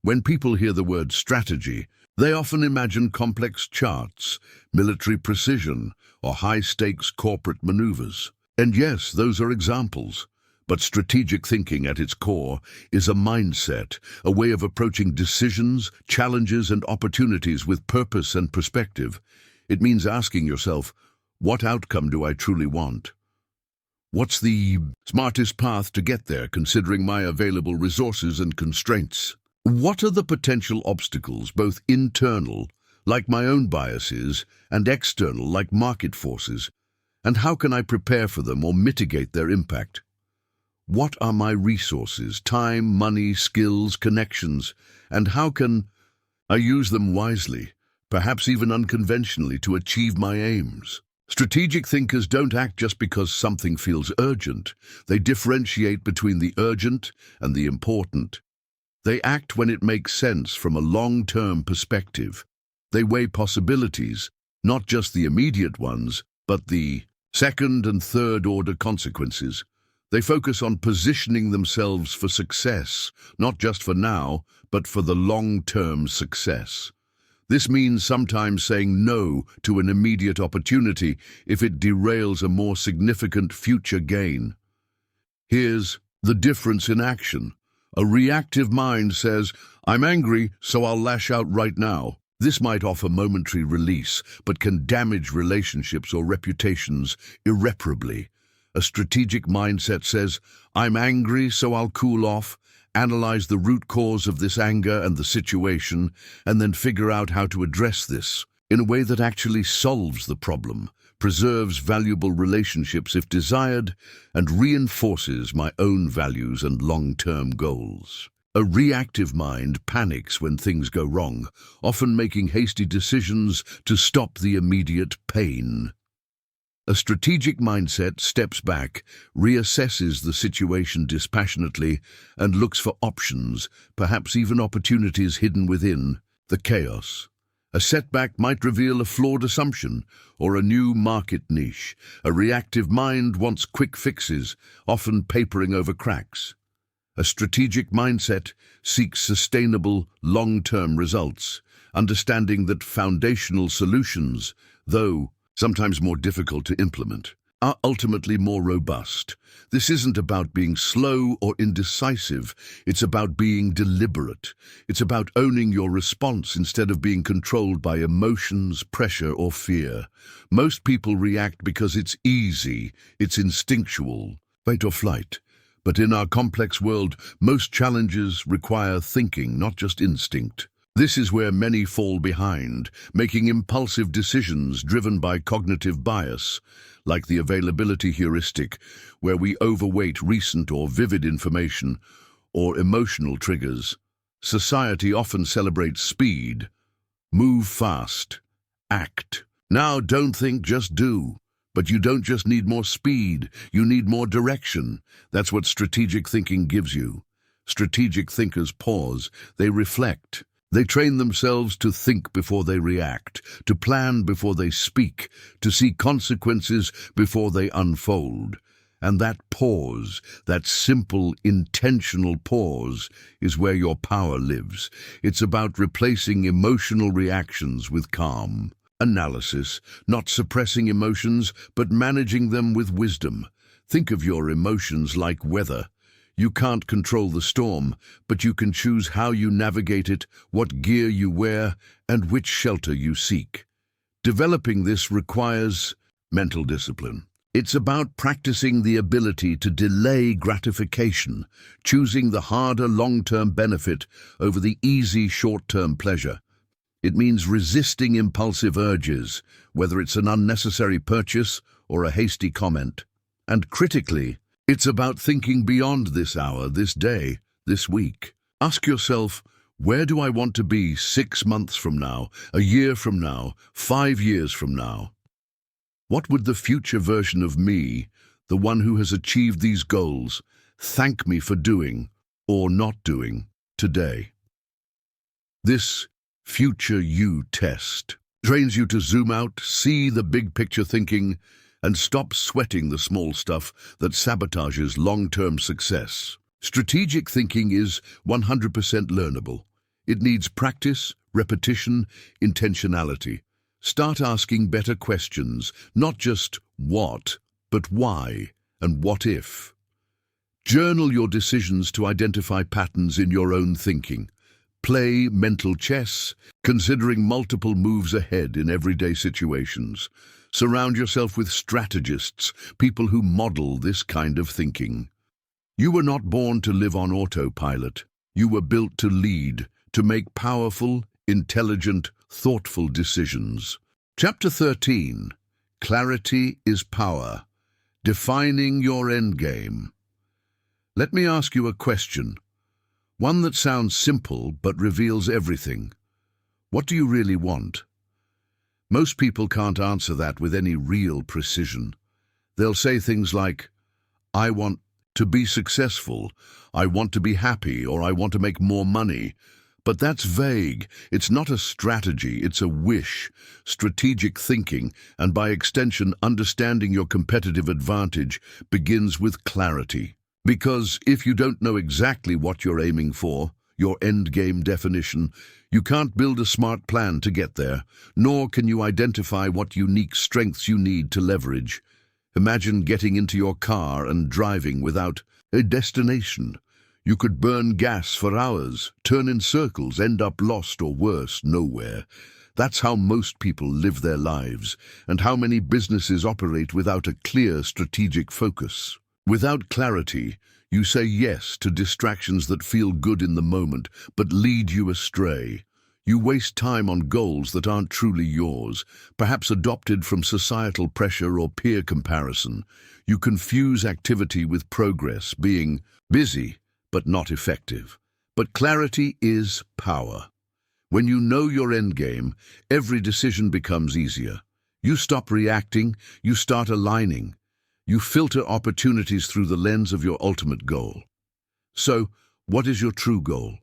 When people hear the word strategy, they often imagine complex charts, military precision, or high-stakes corporate maneuvers. And yes, those are examples. But strategic thinking at its core is a mindset, a way of approaching decisions, challenges, and opportunities with purpose and perspective. It means asking yourself, what outcome do I truly want? What's the smartest path to get there, considering my available resources and constraints? What are the potential obstacles, both internal, like my own biases, and external, like market forces? And how can I prepare for them or mitigate their impact? What are my resources, time, money, skills, connections, and how can I use them wisely, perhaps even unconventionally, to achieve my aims? Strategic thinkers don't act just because something feels urgent. They differentiate between the urgent and the important. They act when it makes sense from a long-term perspective. They weigh possibilities, not just the immediate ones, but the second and third-order consequences. They focus on positioning themselves for success, not just for now, but for the long-term success. This means sometimes saying no to an immediate opportunity if it derails a more significant future gain. Here's the difference in action. A reactive mind says, I'm angry, so I'll lash out right now. This might offer momentary release, but can damage relationships or reputations irreparably. A strategic mindset says, I'm angry, so I'll cool off, analyze the root cause of this anger and the situation, and then figure out how to address this in a way that actually solves the problem, preserves valuable relationships if desired, and reinforces my own values and long-term goals. A reactive mind panics when things go wrong, often making hasty decisions to stop the immediate pain. A strategic mindset steps back, reassesses the situation dispassionately, and looks for options, perhaps even opportunities hidden within the chaos. A setback might reveal a flawed assumption or a new market niche. A reactive mind wants quick fixes, often papering over cracks. A strategic mindset seeks sustainable, long-term results, understanding that foundational solutions, though sometimes more difficult to implement, are ultimately more robust. This isn't about being slow or indecisive. It's about being deliberate. It's about owning your response instead of being controlled by emotions, pressure, or fear. Most people react because it's easy, it's instinctual, fight or flight. But in our complex world, most challenges require thinking, not just instinct. This is where many fall behind, making impulsive decisions driven by cognitive bias, like the availability heuristic, where we overweight recent or vivid information, or emotional triggers. Society often celebrates speed. Move fast. Act. Now, don't think, just do. But you don't just need more speed, you need more direction. That's what strategic thinking gives you. Strategic thinkers pause, they reflect. They train themselves to think before they react, to plan before they speak, to see consequences before they unfold. And that pause, that simple, intentional pause, is where your power lives. It's about replacing emotional reactions with calm. Analysis, not suppressing emotions, but managing them with wisdom. Think of your emotions like weather. You can't control the storm, but you can choose how you navigate it, what gear you wear, and which shelter you seek. Developing this requires mental discipline. It's about practicing the ability to delay gratification, choosing the harder long-term benefit over the easy short-term pleasure. It means resisting impulsive urges, whether it's an unnecessary purchase or a hasty comment. And critically, it's about thinking beyond this hour, this day, this week. Ask yourself, where do I want to be 6 months from now, a year from now, 5 years from now? What would the future version of me, the one who has achieved these goals, thank me for doing or not doing today? This future you test trains you to zoom out, see the big picture thinking, and stop sweating the small stuff that sabotages long-term success. Strategic thinking is 100% learnable. It needs practice, repetition, intentionality. Start asking better questions, not just what, but why and what if. Journal your decisions to identify patterns in your own thinking. Play mental chess, considering multiple moves ahead in everyday situations. Surround yourself with strategists, people who model this kind of thinking. You were not born to live on autopilot. You were built to lead, to make powerful, intelligent, thoughtful decisions. Chapter 13. Clarity is Power. Defining your endgame. Let me ask you a question. One that sounds simple but reveals everything. What do you really want? Most people can't answer that with any real precision. They'll say things like, I want to be successful, I want to be happy, or I want to make more money. But that's vague. It's not a strategy, it's a wish. Strategic thinking, and by extension understanding your competitive advantage, begins with clarity. Because if you don't know exactly what you're aiming for, your endgame definition, you can't build a smart plan to get there, nor can you identify what unique strengths you need to leverage. Imagine getting into your car and driving without a destination. You could burn gas for hours, turn in circles, end up lost or worse, nowhere. That's how most people live their lives, and how many businesses operate without a clear strategic focus. Without clarity, you say yes to distractions that feel good in the moment, but lead you astray. You waste time on goals that aren't truly yours, perhaps adopted from societal pressure or peer comparison. You confuse activity with progress, being busy but not effective. But clarity is power. When you know your endgame, every decision becomes easier. You stop reacting, you start aligning. You filter opportunities through the lens of your ultimate goal. So, what is your true goal?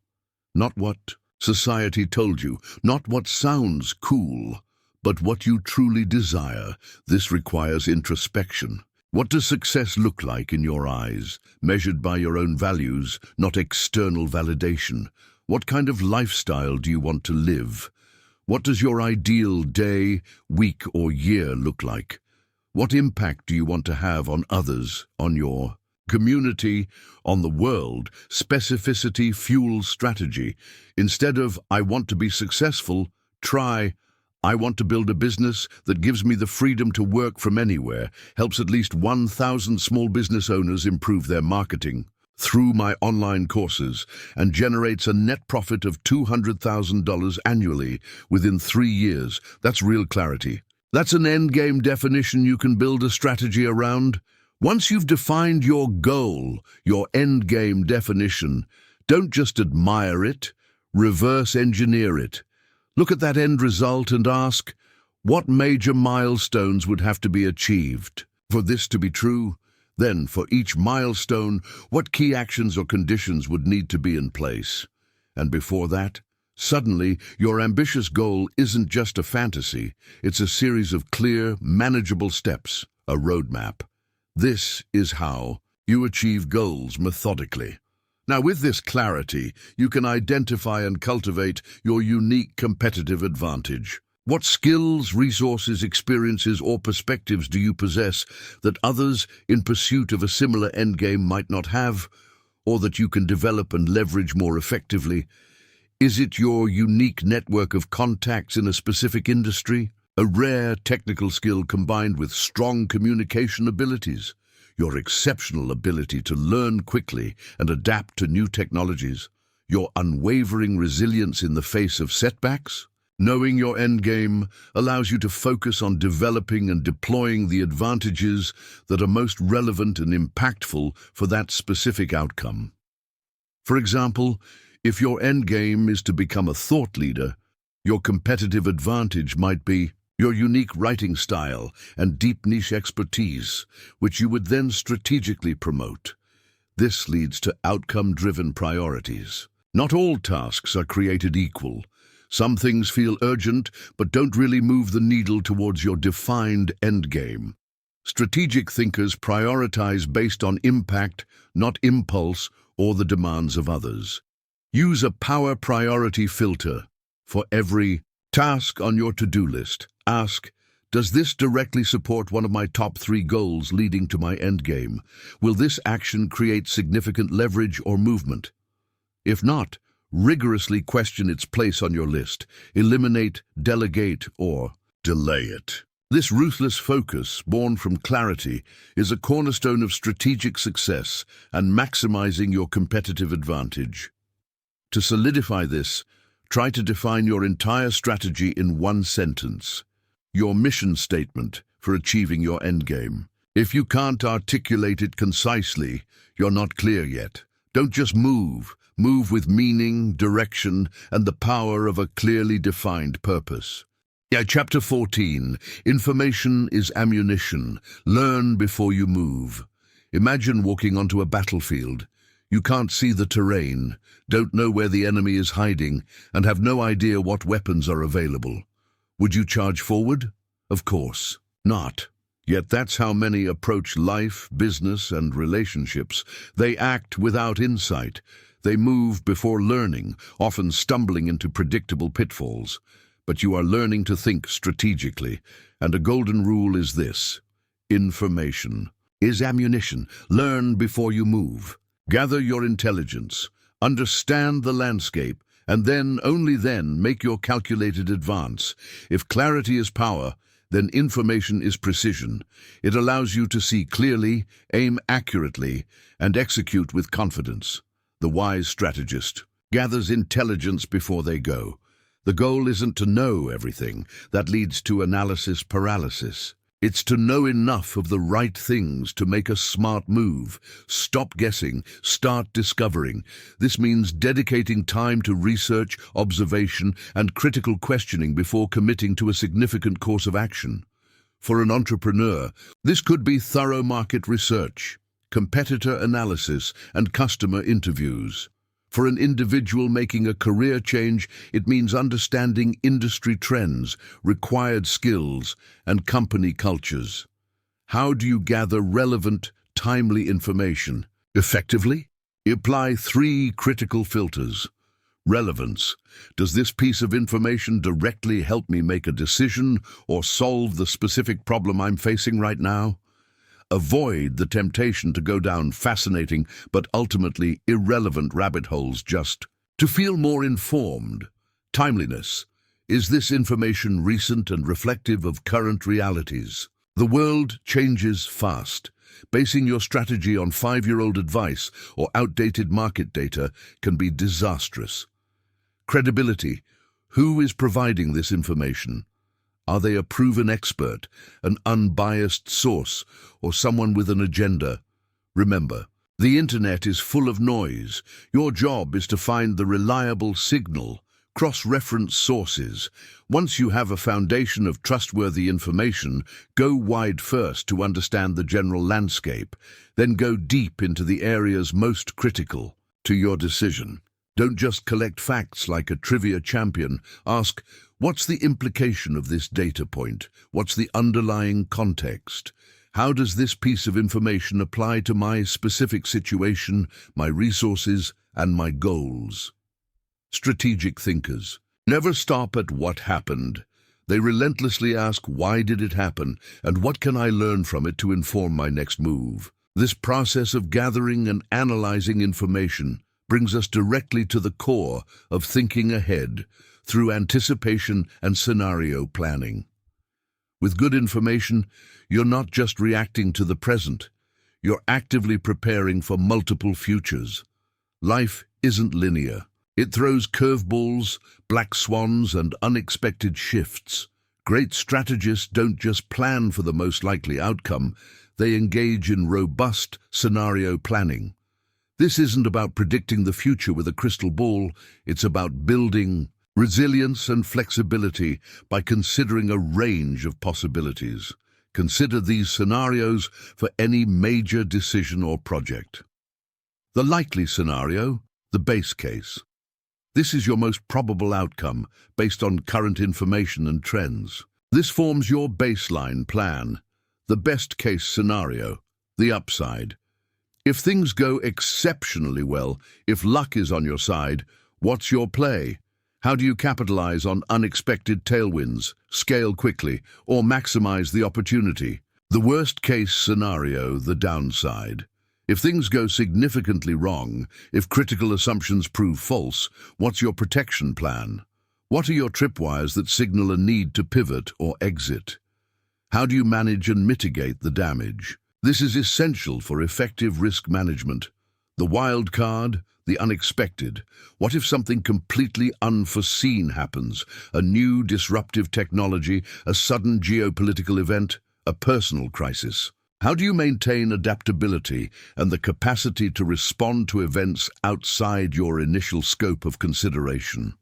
Not what society told you, not what sounds cool, but what you truly desire. This requires introspection. What does success look like in your eyes, measured by your own values, not external validation? What kind of lifestyle do you want to live? What does your ideal day, week, or year look like? What impact do you want to have on others, on your community, on the world? Specificity fuels strategy. Instead of, I want to be successful, try, I want to build a business that gives me the freedom to work from anywhere, helps at least 1,000 small business owners improve their marketing through my online courses, and generates a net profit of $200,000 annually within 3 years. That's real clarity. That's an endgame definition you can build a strategy around. Once you've defined your goal, your endgame definition, don't just admire it, reverse engineer it. Look at that end result and ask, what major milestones would have to be achieved for this to be true? Then, for each milestone, what key actions or conditions would need to be in place? And before that, suddenly, your ambitious goal isn't just a fantasy, it's a series of clear, manageable steps, a roadmap. This is how you achieve goals methodically. Now, with this clarity, you can identify and cultivate your unique competitive advantage. What skills, resources, experiences, or perspectives do you possess that others in pursuit of a similar endgame might not have, or that you can develop and leverage more effectively? Is it your unique network of contacts in a specific industry, a rare technical skill combined with strong communication abilities, your exceptional ability to learn quickly and adapt to new technologies, your unwavering resilience in the face of setbacks? Knowing your endgame allows you to focus on developing and deploying the advantages that are most relevant and impactful for that specific outcome. For example, if your endgame is to become a thought leader, your competitive advantage might be your unique writing style and deep niche expertise, which you would then strategically promote. This leads to outcome-driven priorities. Not all tasks are created equal. Some things feel urgent, but don't really move the needle towards your defined endgame. Strategic thinkers prioritize based on impact, not impulse or the demands of others. Use a power priority filter. For every task on your to-do list, ask, does this directly support one of my top 3 goals leading to my endgame? Will this action create significant leverage or movement? If not, rigorously question its place on your list, eliminate, delegate, or delay it. This ruthless focus, born from clarity, is a cornerstone of strategic success and maximizing your competitive advantage. To solidify this, try to define your entire strategy in one sentence. Your mission statement for achieving your endgame. If you can't articulate it concisely, you're not clear yet. Don't just move. Move with meaning, direction, and the power of a clearly defined purpose. Chapter 14. Information is ammunition. Learn before you move. Imagine walking onto a battlefield. You can't see the terrain, don't know where the enemy is hiding, and have no idea what weapons are available. Would you charge forward? Of course not. Yet that's how many approach life, business, and relationships. They act without insight. They move before learning, often stumbling into predictable pitfalls. But you are learning to think strategically, and a golden rule is this: information is ammunition. Learn before you move. Gather your intelligence, understand the landscape, and then, only then, make your calculated advance. If clarity is power, then information is precision. It allows you to see clearly, aim accurately, and execute with confidence. The wise strategist gathers intelligence before they go. The goal isn't to know everything. That leads to analysis paralysis. It's to know enough of the right things to make a smart move. Stop guessing, start discovering. This means dedicating time to research, observation, and critical questioning before committing to a significant course of action. For an entrepreneur, this could be thorough market research, competitor analysis, and customer interviews. For an individual making a career change, it means understanding industry trends, required skills, and company cultures. How do you gather relevant, timely information? Effectively, apply 3 critical filters. Relevance. Does this piece of information directly help me make a decision or solve the specific problem I'm facing right now? Avoid the temptation to go down fascinating but ultimately irrelevant rabbit holes just to feel more informed. Timeliness. Is this information recent and reflective of current realities? The world changes fast. Basing your strategy on 5-year-old advice or outdated market data can be disastrous. Credibility. Who is providing this information? Are they a proven expert, an unbiased source, or someone with an agenda? Remember, the internet is full of noise. Your job is to find the reliable signal, cross-reference sources. Once you have a foundation of trustworthy information, go wide first to understand the general landscape, then go deep into the areas most critical to your decision. Don't just collect facts like a trivia champion. Ask, what's the implication of this data point? What's the underlying context? How does this piece of information apply to my specific situation, my resources, and my goals? Strategic thinkers never stop at what happened. They relentlessly ask, why did it happen, and what can I learn from it to inform my next move? This process of gathering and analyzing information brings us directly to the core of thinking ahead through anticipation and scenario planning. With good information, you're not just reacting to the present, you're actively preparing for multiple futures. Life isn't linear. It throws curveballs, black swans, and unexpected shifts. Great strategists don't just plan for the most likely outcome, they engage in robust scenario planning. This isn't about predicting the future with a crystal ball, it's about building resilience and flexibility by considering a range of possibilities. Consider these scenarios for any major decision or project. The likely scenario, the base case. This is your most probable outcome based on current information and trends. This forms your baseline plan. The best case scenario, the upside. If things go exceptionally well, if luck is on your side, what's your play? How do you capitalize on unexpected tailwinds, scale quickly, or maximize the opportunity? The worst-case scenario, the downside. If things go significantly wrong, if critical assumptions prove false, what's your protection plan? What are your tripwires that signal a need to pivot or exit? How do you manage and mitigate the damage? This is essential for effective risk management. The wild card, the unexpected. What if something completely unforeseen happens? A new disruptive technology, a sudden geopolitical event, a personal crisis. How do you maintain adaptability and the capacity to respond to events outside your initial scope of consideration?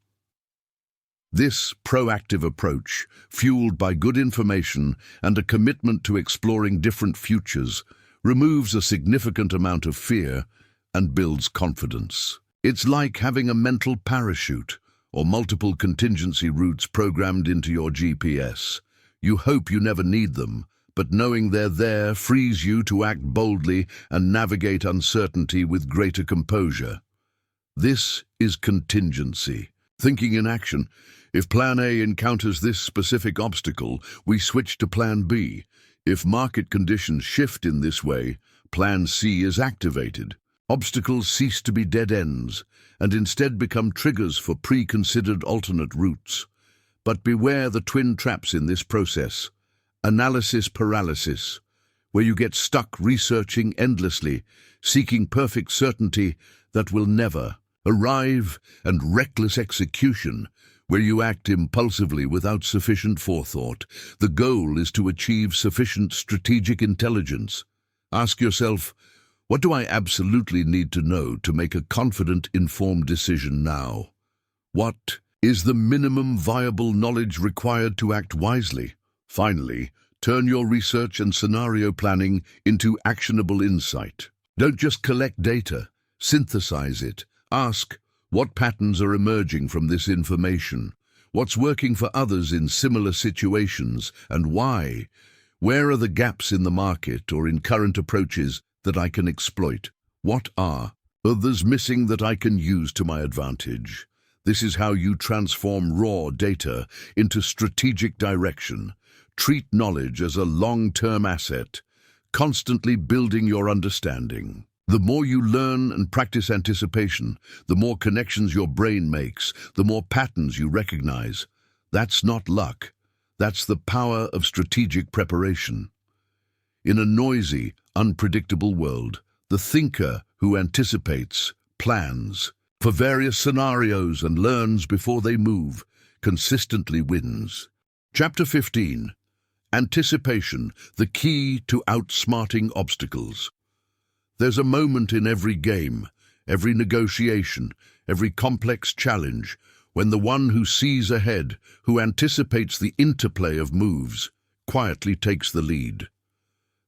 This proactive approach, fueled by good information and a commitment to exploring different futures, removes a significant amount of fear and builds confidence. It's like having a mental parachute or multiple contingency routes programmed into your GPS. You hope you never need them, but knowing they're there frees you to act boldly and navigate uncertainty with greater composure. This is contingency. Thinking in action. If Plan A encounters this specific obstacle, we switch to Plan B. If market conditions shift in this way, Plan C is activated. Obstacles cease to be dead ends and instead become triggers for pre-considered alternate routes. But beware the twin traps in this process. Analysis paralysis, where you get stuck researching endlessly, seeking perfect certainty that will never arrive, and reckless execution, where you act impulsively without sufficient forethought. The goal is to achieve sufficient strategic intelligence. Ask yourself, what do I absolutely need to know to make a confident, informed decision now? What is the minimum viable knowledge required to act wisely? Finally, turn your research and scenario planning into actionable insight. Don't just collect data, synthesize it. Ask, what patterns are emerging from this information? What's working for others in similar situations, and why? Where are the gaps in the market or in current approaches that I can exploit? What are others missing that I can use to my advantage? This is how you transform raw data into strategic direction. Treat knowledge as a long-term asset, constantly building your understanding. The more you learn and practice anticipation, the more connections your brain makes, the more patterns you recognize. That's not luck. That's the power of strategic preparation. In a noisy, unpredictable world, the thinker who anticipates, plans for various scenarios and learns before they move consistently wins. Chapter 15. Anticipation, the key to outsmarting obstacles. There's a moment in every game, every negotiation, every complex challenge, when the one who sees ahead, who anticipates the interplay of moves, quietly takes the lead.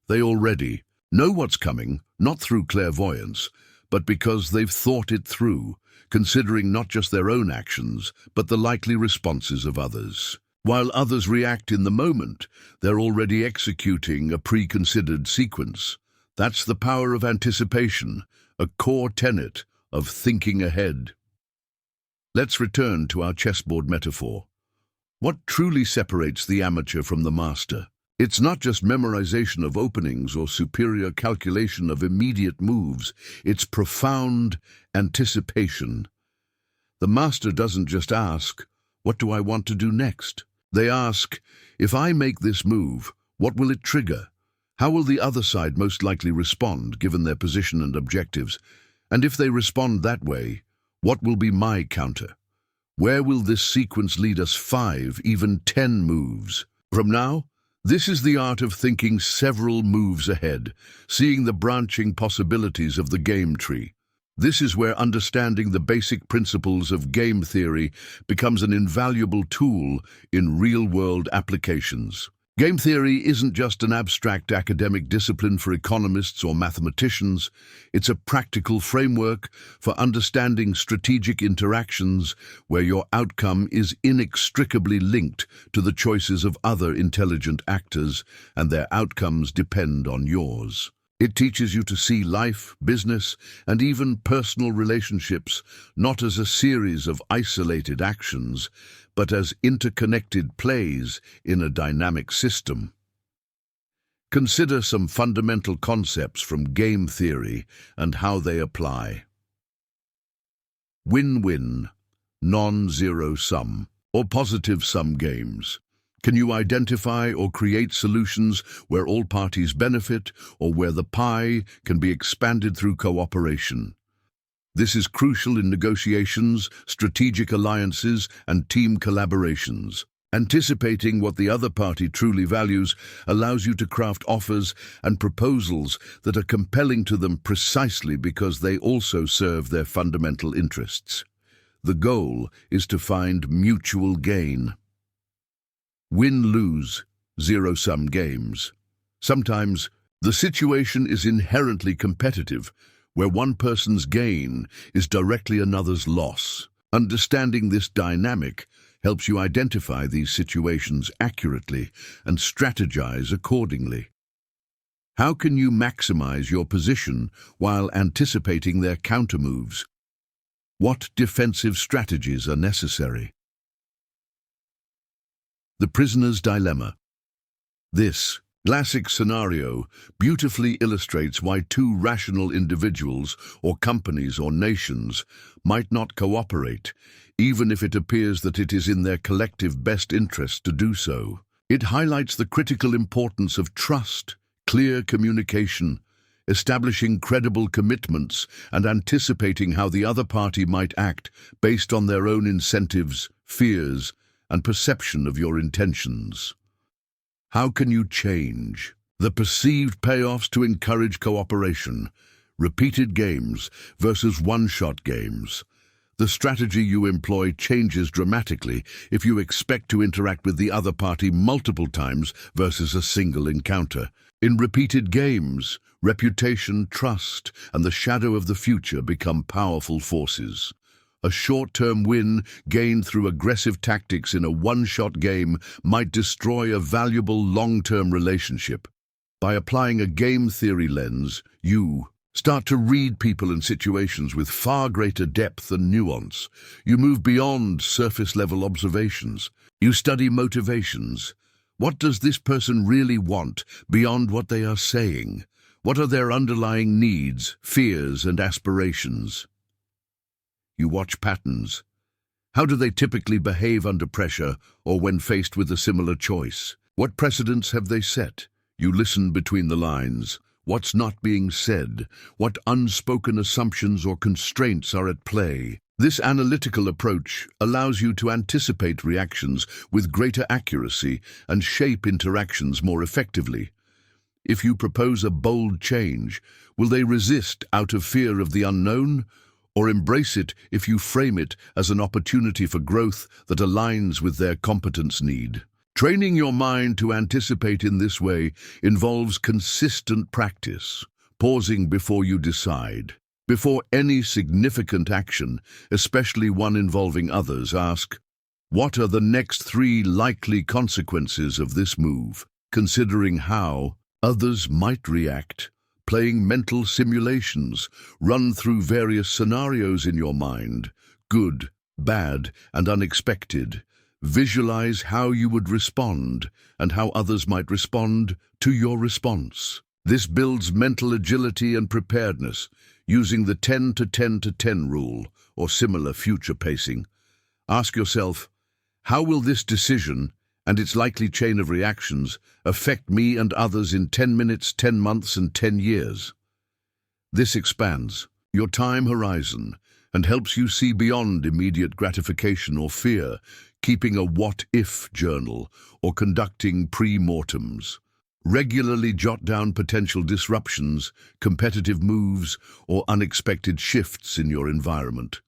They already know what's coming, not through clairvoyance, but because they've thought it through, considering not just their own actions, but the likely responses of others. While others react in the moment, they're already executing a preconsidered sequence. That's the power of anticipation, a core tenet of thinking ahead. Let's return to our chessboard metaphor. What truly separates the amateur from the master? It's not just memorization of openings or superior calculation of immediate moves. It's profound anticipation. The master doesn't just ask, what do I want to do next? They ask, if I make this move, what will it trigger? How will the other side most likely respond, given their position and objectives? And if they respond that way, what will be my counter? Where will this sequence lead us 5, even 10 moves? From now, this is the art of thinking several moves ahead, seeing the branching possibilities of the game tree. This is where understanding the basic principles of game theory becomes an invaluable tool in real-world applications. Game theory isn't just an abstract academic discipline for economists or mathematicians. It's a practical framework for understanding strategic interactions where your outcome is inextricably linked to the choices of other intelligent actors, and their outcomes depend on yours. It teaches you to see life, business, and even personal relationships not as a series of isolated actions, but as interconnected plays in a dynamic system. Consider some fundamental concepts from game theory and how they apply. Win-win, non-zero sum, or positive sum games. Can you identify or create solutions where all parties benefit, or where the pie can be expanded through cooperation? This is crucial in negotiations, strategic alliances, and team collaborations. Anticipating what the other party truly values allows you to craft offers and proposals that are compelling to them precisely because they also serve their fundamental interests. The goal is to find mutual gain. Win-lose, zero-sum games. Sometimes, the situation is inherently competitive, where one person's gain is directly another's loss. Understanding this dynamic helps you identify these situations accurately and strategize accordingly. How can you maximize your position while anticipating their countermoves? What defensive strategies are necessary? The prisoner's dilemma. This classic scenario beautifully illustrates why two rational individuals or companies or nations might not cooperate, even if it appears that it is in their collective best interest to do so. It highlights the critical importance of trust, clear communication, establishing credible commitments and anticipating how the other party might act based on their own incentives, fears, and perception of your intentions. How can you change? The perceived payoffs to encourage cooperation. Repeated games versus one-shot games. The strategy you employ changes dramatically if you expect to interact with the other party multiple times versus a single encounter. In repeated games, reputation, trust, and the shadow of the future become powerful forces. A short-term win gained through aggressive tactics in a one-shot game might destroy a valuable long-term relationship. By applying a game theory lens, you start to read people and situations with far greater depth and nuance. You move beyond surface-level observations. You study motivations. What does this person really want beyond what they are saying? What are their underlying needs, fears, and aspirations? You watch patterns. How do they typically behave under pressure or when faced with a similar choice? What precedents have they set? You listen between the lines. What's not being said? What unspoken assumptions or constraints are at play? This analytical approach allows you to anticipate reactions with greater accuracy and shape interactions more effectively. If you propose a bold change, will they resist out of fear of the unknown, or embrace it if you frame it as an opportunity for growth that aligns with their competence need? Training your mind to anticipate in this way involves consistent practice, pausing before you decide. Before any significant action, especially one involving others, ask, what are the next 3 likely consequences of this move? Considering how others might react, playing mental simulations, run through various scenarios in your mind, good, bad, and unexpected. Visualize how you would respond and how others might respond to your response. This builds mental agility and preparedness, using the 10 to 10 to 10 rule or similar future pacing. Ask yourself, how will this decision and its likely chain of reactions affect me and others in 10 minutes, 10 months, and 10 years? This expands your time horizon and helps you see beyond immediate gratification or fear, keeping a what-if journal or conducting pre-mortems. Regularly jot down potential disruptions, competitive moves, or unexpected shifts in your environment.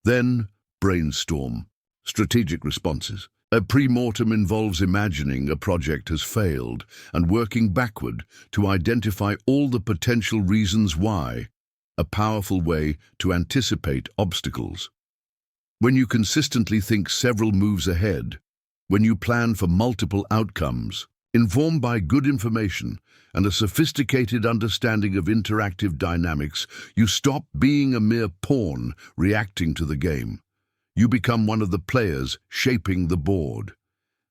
Then, brainstorm strategic responses. A pre-mortem involves imagining a project has failed and working backward to identify all the potential reasons why, a powerful way to anticipate obstacles. When you consistently think several moves ahead, when you plan for multiple outcomes, informed by good information and a sophisticated understanding of interactive dynamics, you stop being a mere pawn reacting to the game. You become one of the players shaping the board.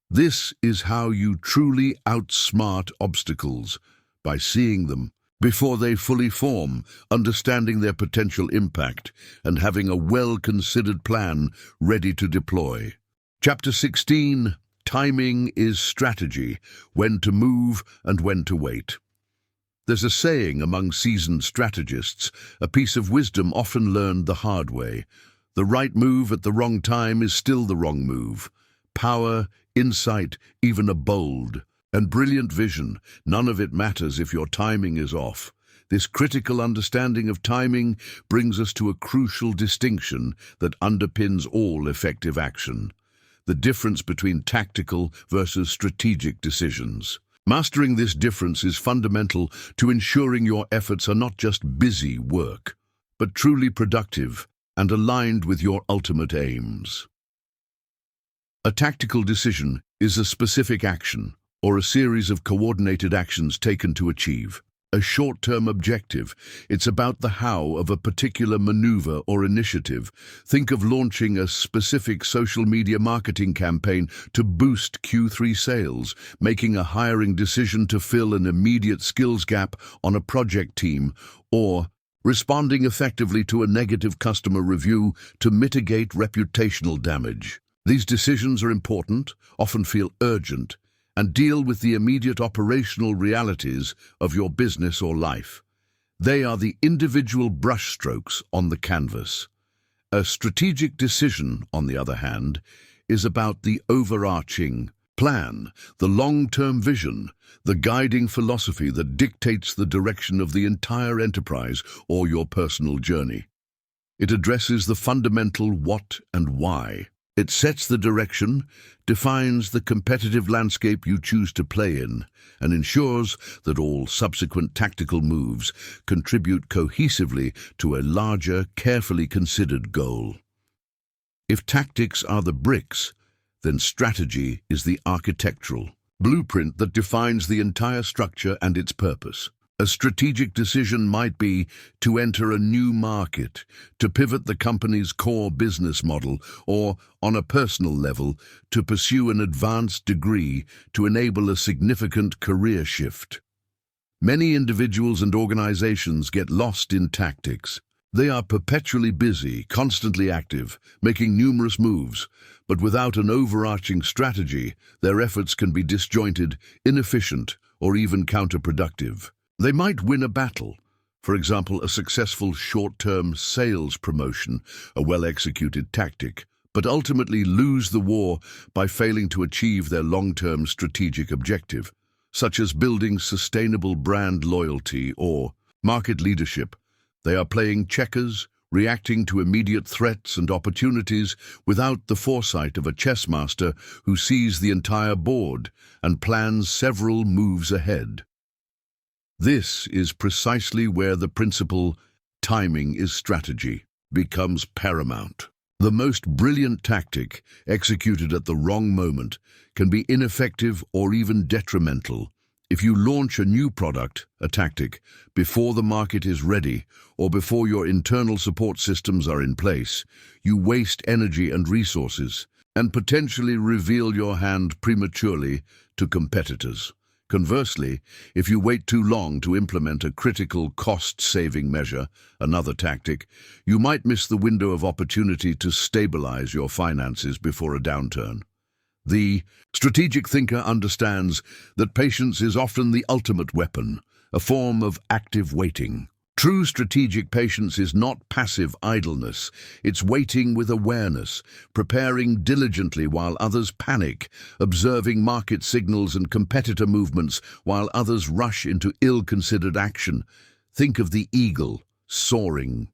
This is how you truly outsmart obstacles, by seeing them before they fully form, understanding their potential impact, and having a well-considered plan ready to deploy. Chapter 16, Timing is Strategy, When to Move and When to Wait. There's a saying among seasoned strategists, a piece of wisdom often learned the hard way. The right move at the wrong time is still the wrong move. Power, insight, even a bold and brilliant vision, none of it matters if your timing is off. This critical understanding of timing brings us to a crucial distinction that underpins all effective action: the difference between tactical versus strategic decisions. Mastering this difference is fundamental to ensuring your efforts are not just busy work, but truly productive and aligned with your ultimate aims. A tactical decision is a specific action, or a series of coordinated actions taken to achieve a short-term objective. It's about the how of a particular maneuver or initiative. Think of launching a specific social media marketing campaign to boost Q3 sales, making a hiring decision to fill an immediate skills gap on a project team, or responding effectively to a negative customer review to mitigate reputational damage. These decisions are important, often feel urgent, and deal with the immediate operational realities of your business or life. They are the individual brushstrokes on the canvas. A strategic decision, on the other hand, is about the overarching plan, the long-term vision, the guiding philosophy that dictates the direction of the entire enterprise or your personal journey. It addresses the fundamental what and why. It sets the direction, defines the competitive landscape you choose to play in, and ensures that all subsequent tactical moves contribute cohesively to a larger, carefully considered goal. If tactics are the bricks, then strategy is the architectural blueprint that defines the entire structure and its purpose. A strategic decision might be to enter a new market, to pivot the company's core business model, or, on a personal level, to pursue an advanced degree to enable a significant career shift. Many individuals and organizations get lost in tactics. They are perpetually busy, constantly active, making numerous moves, but without an overarching strategy, their efforts can be disjointed, inefficient, or even counterproductive. They might win a battle, for example, a successful short-term sales promotion, a well-executed tactic, but ultimately lose the war by failing to achieve their long-term strategic objective, such as building sustainable brand loyalty or market leadership. They are playing checkers, reacting to immediate threats and opportunities without the foresight of a chess master who sees the entire board and plans several moves ahead. This is precisely where the principle, timing is strategy, becomes paramount. The most brilliant tactic, executed at the wrong moment, can be ineffective or even detrimental. If you launch a new product, a tactic, before the market is ready or before your internal support systems are in place, you waste energy and resources and potentially reveal your hand prematurely to competitors. Conversely, if you wait too long to implement a critical cost-saving measure, another tactic, you might miss the window of opportunity to stabilize your finances before a downturn. The strategic thinker understands that patience is often the ultimate weapon, a form of active waiting. True strategic patience is not passive idleness, it's waiting with awareness, preparing diligently while others panic, observing market signals and competitor movements while others rush into ill-considered action. Think of the eagle, soaring,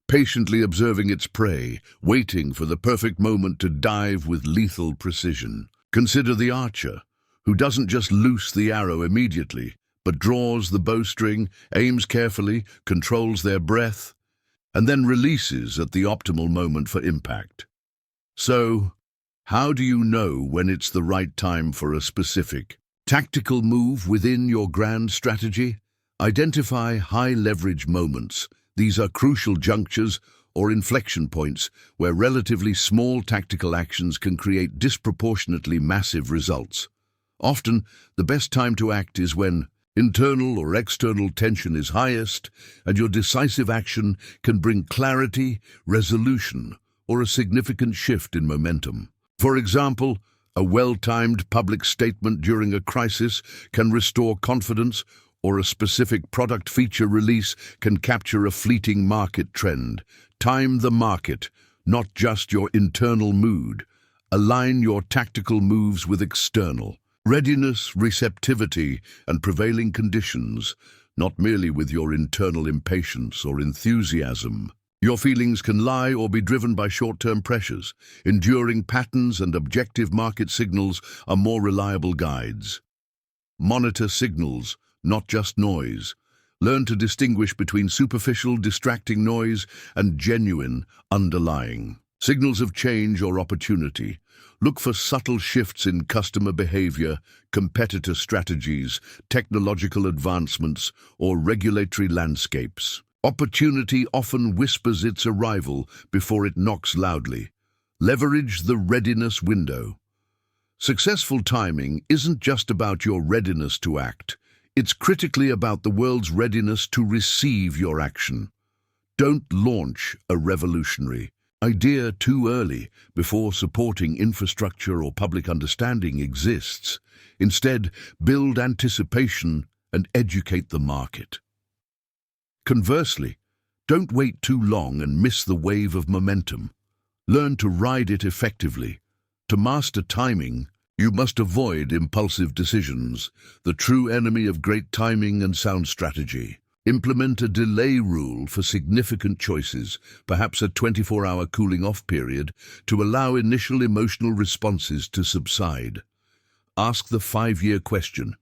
patiently observing its prey, waiting for the perfect moment to dive with lethal precision. Consider the archer, who doesn't just loose the arrow immediately, but draws the bowstring, aims carefully, controls their breath, and then releases at the optimal moment for impact. So, how do you know when it's the right time for a specific tactical move within your grand strategy? Identify high-leverage moments. These are crucial junctures or inflection points where relatively small tactical actions can create disproportionately massive results. Often, the best time to act is when internal or external tension is highest, and your decisive action can bring clarity, resolution, or a significant shift in momentum. For example, a well-timed public statement during a crisis can restore confidence, or a specific product feature release can capture a fleeting market trend. Time the market, not just your internal mood. Align your tactical moves with external readiness, receptivity, and prevailing conditions, not merely with your internal impatience or enthusiasm. Your feelings can lie or be driven by short-term pressures. Enduring patterns and objective market signals are more reliable guides. Monitor signals, not just noise. Learn to distinguish between superficial, distracting noise and genuine, underlying signals of change or opportunity. Look for subtle shifts in customer behavior, competitor strategies, technological advancements, or regulatory landscapes. Opportunity often whispers its arrival before it knocks loudly. Leverage the readiness window. Successful timing isn't just about your readiness to act. It's critically about the world's readiness to receive your action. Don't launch a revolutionary idea too early before supporting infrastructure or public understanding exists. Instead, build anticipation and educate the market. Conversely, don't wait too long and miss the wave of momentum. Learn to ride it effectively. To master timing, you must avoid impulsive decisions, the true enemy of great timing and sound strategy. Implement a delay rule for significant choices, perhaps a 24-hour cooling-off period, to allow initial emotional responses to subside. Ask the 5-year question: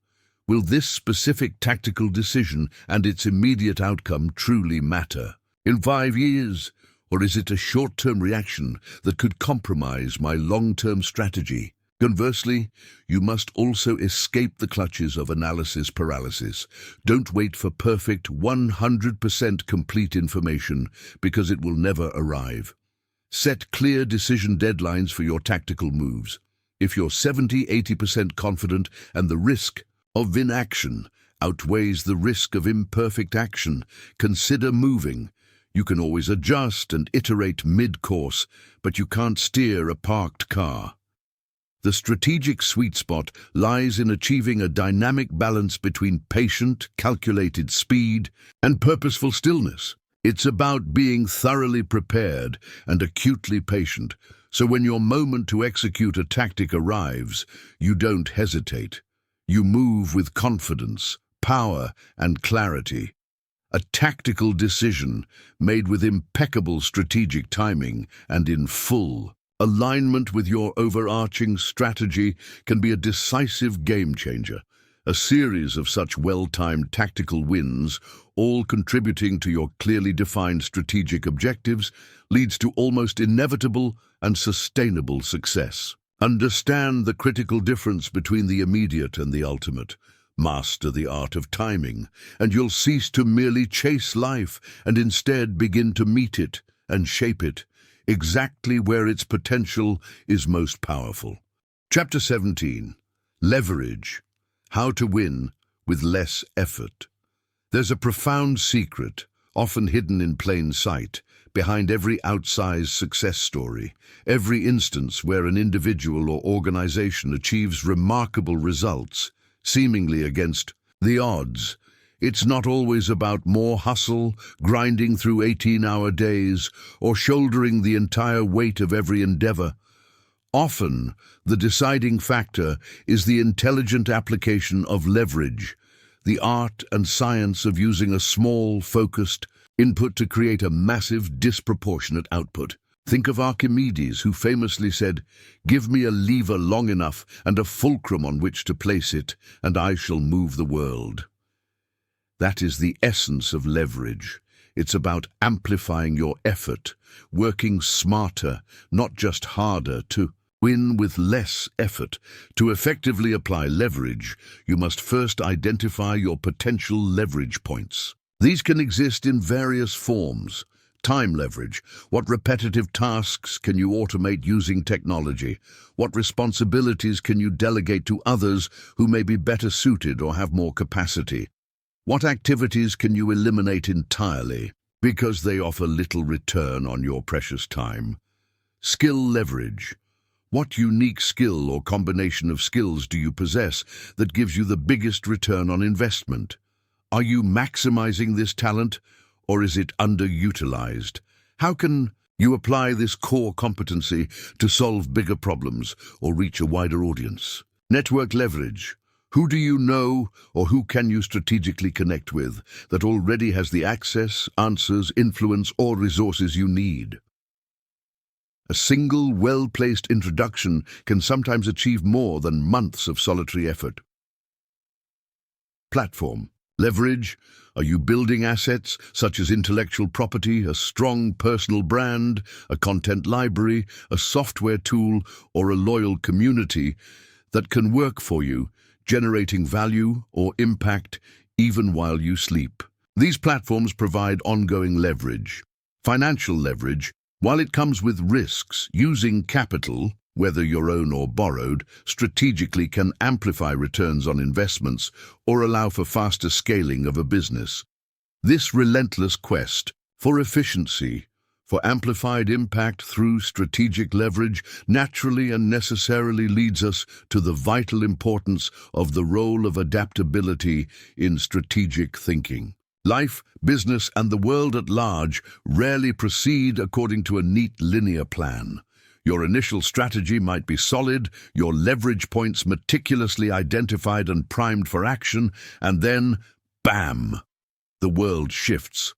will this specific tactical decision and its immediate outcome truly matter in 5 years? Or is it a short-term reaction that could compromise my long-term strategy? Conversely, you must also escape the clutches of analysis paralysis. Don't wait for perfect 100% complete information, because it will never arrive. Set clear decision deadlines for your tactical moves. If you're 70–80% confident and the risk of inaction outweighs the risk of imperfect action, consider moving. You can always adjust and iterate mid-course, but you can't steer a parked car. The strategic sweet spot lies in achieving a dynamic balance between patient, calculated speed and purposeful stillness. It's about being thoroughly prepared and acutely patient, so when your moment to execute a tactic arrives, you don't hesitate. You move with confidence, power, and clarity. A tactical decision made with impeccable strategic timing and in full alignment with your overarching strategy can be a decisive game-changer. A series of such well-timed tactical wins, all contributing to your clearly defined strategic objectives, leads to almost inevitable and sustainable success. Understand the critical difference between the immediate and the ultimate. Master the art of timing, and you'll cease to merely chase life and instead begin to meet it and shape it exactly where its potential is most powerful. Chapter 17. Leverage. How to win with less effort. There's a profound secret, often hidden in plain sight, behind every outsized success story, every instance where an individual or organization achieves remarkable results, seemingly against the odds. It's not always about more hustle, grinding through 18-hour days, or shouldering the entire weight of every endeavor. Often, the deciding factor is the intelligent application of leverage, the art and science of using a small, focused input to create a massive, disproportionate output. Think of Archimedes, who famously said, "Give me a lever long enough and a fulcrum on which to place it, and I shall move the world." That is the essence of leverage. It's about amplifying your effort, working smarter, not just harder, to win with less effort. To effectively apply leverage, you must first identify your potential leverage points. These can exist in various forms. Time leverage. What repetitive tasks can you automate using technology? What responsibilities can you delegate to others who may be better suited or have more capacity? What activities can you eliminate entirely because they offer little return on your precious time? Skill leverage. What unique skill or combination of skills do you possess that gives you the biggest return on investment? Are you maximizing this talent, or is it underutilized? How can you apply this core competency to solve bigger problems or reach a wider audience? Network leverage. Who do you know, or who can you strategically connect with that already has the access, answers, influence, or resources you need? A single, well-placed introduction can sometimes achieve more than months of solitary effort. Platform. Leverage. Are you building assets such as intellectual property, a strong personal brand, a content library, a software tool, or a loyal community that can work for you, generating value or impact even while you sleep? These platforms provide ongoing leverage. Financial leverage. While it comes with risks, using capital, whether your own or borrowed, strategically can amplify returns on investments or allow for faster scaling of a business. This relentless quest for efficiency, for amplified impact through strategic leverage, naturally and necessarily leads us to the vital importance of the role of adaptability in strategic thinking. Life, business, and the world at large rarely proceed according to a neat linear plan. Your initial strategy might be solid, your leverage points meticulously identified and primed for action, and then, bam, the world shifts.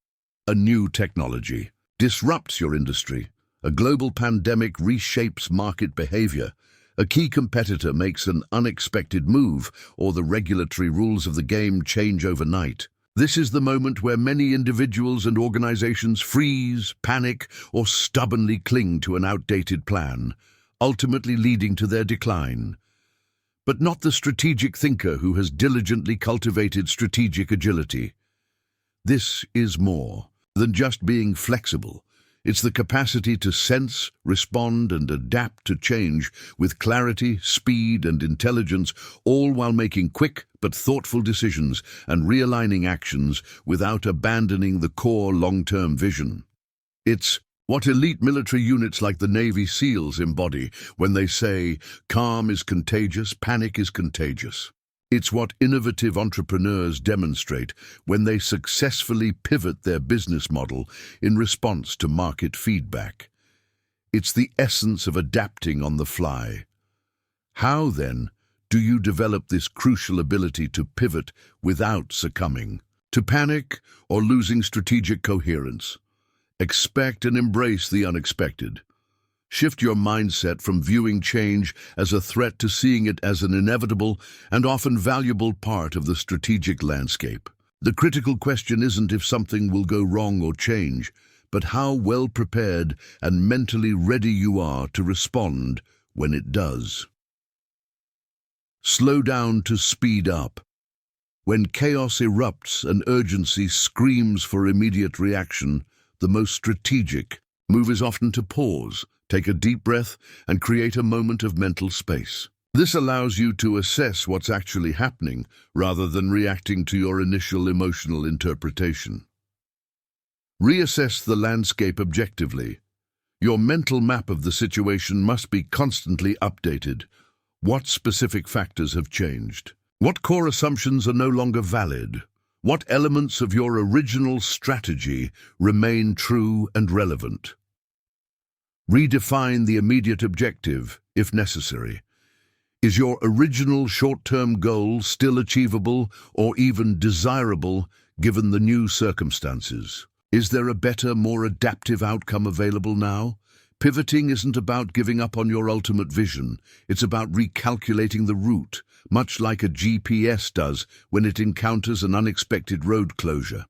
A new technology disrupts your industry. A global pandemic reshapes market behavior. A key competitor makes an unexpected move, or the regulatory rules of the game change overnight. This is the moment where many individuals and organizations freeze, panic, or stubbornly cling to an outdated plan, ultimately leading to their decline. But not the strategic thinker who has diligently cultivated strategic agility. This is more than just being flexible. It's the capacity to sense, respond, and adapt to change with clarity, speed, and intelligence, all while making quick but thoughtful decisions and realigning actions without abandoning the core long-term vision. It's what elite military units like the Navy SEALs embody when they say, "Calm is contagious, panic is contagious." It's what innovative entrepreneurs demonstrate when they successfully pivot their business model in response to market feedback. It's the essence of adapting on the fly. How, then, do you develop this crucial ability to pivot without succumbing to panic or losing strategic coherence? Expect and embrace the unexpected. Shift your mindset from viewing change as a threat to seeing it as an inevitable and often valuable part of the strategic landscape. The critical question isn't if something will go wrong or change, but how well prepared and mentally ready you are to respond when it does. Slow down to speed up. When chaos erupts and urgency screams for immediate reaction, the most strategic move is often to pause, take a deep breath, and create a moment of mental space. This allows you to assess what's actually happening rather than reacting to your initial emotional interpretation. Reassess the landscape objectively. Your mental map of the situation must be constantly updated. What specific factors have changed? What core assumptions are no longer valid? What elements of your original strategy remain true and relevant? Redefine the immediate objective, if necessary. Is your original short-term goal still achievable or even desirable given the new circumstances? Is there a better, more adaptive outcome available now? Pivoting isn't about giving up on your ultimate vision. It's about recalculating the route, much like a GPS does when it encounters an unexpected road closure.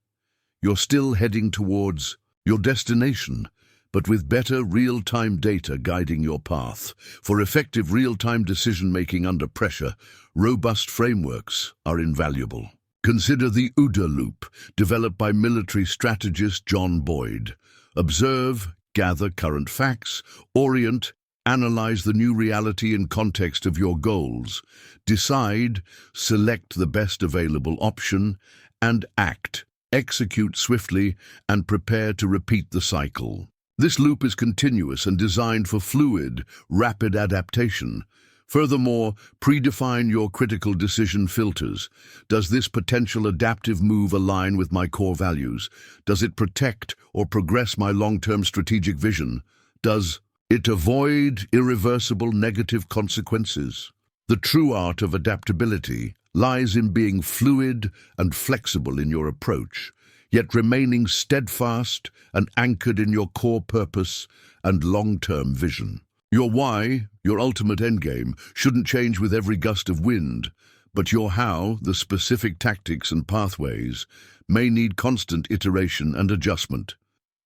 You're still heading towards your destination, but with better real-time data guiding your path. For effective real-time decision-making under pressure, robust frameworks are invaluable. Consider the OODA loop, developed by military strategist John Boyd. Observe, gather current facts, orient, analyze the new reality in context of your goals, decide, select the best available option, and act, execute swiftly, and prepare to repeat the cycle. This loop is continuous and designed for fluid, rapid adaptation. Furthermore, predefine your critical decision filters. Does this potential adaptive move align with my core values? Does it protect or progress my long-term strategic vision? Does it avoid irreversible negative consequences? The true art of adaptability lies in being fluid and flexible in your approach, yet remaining steadfast and anchored in your core purpose and long-term vision. Your why, your ultimate endgame, shouldn't change with every gust of wind, but your how, the specific tactics and pathways, may need constant iteration and adjustment.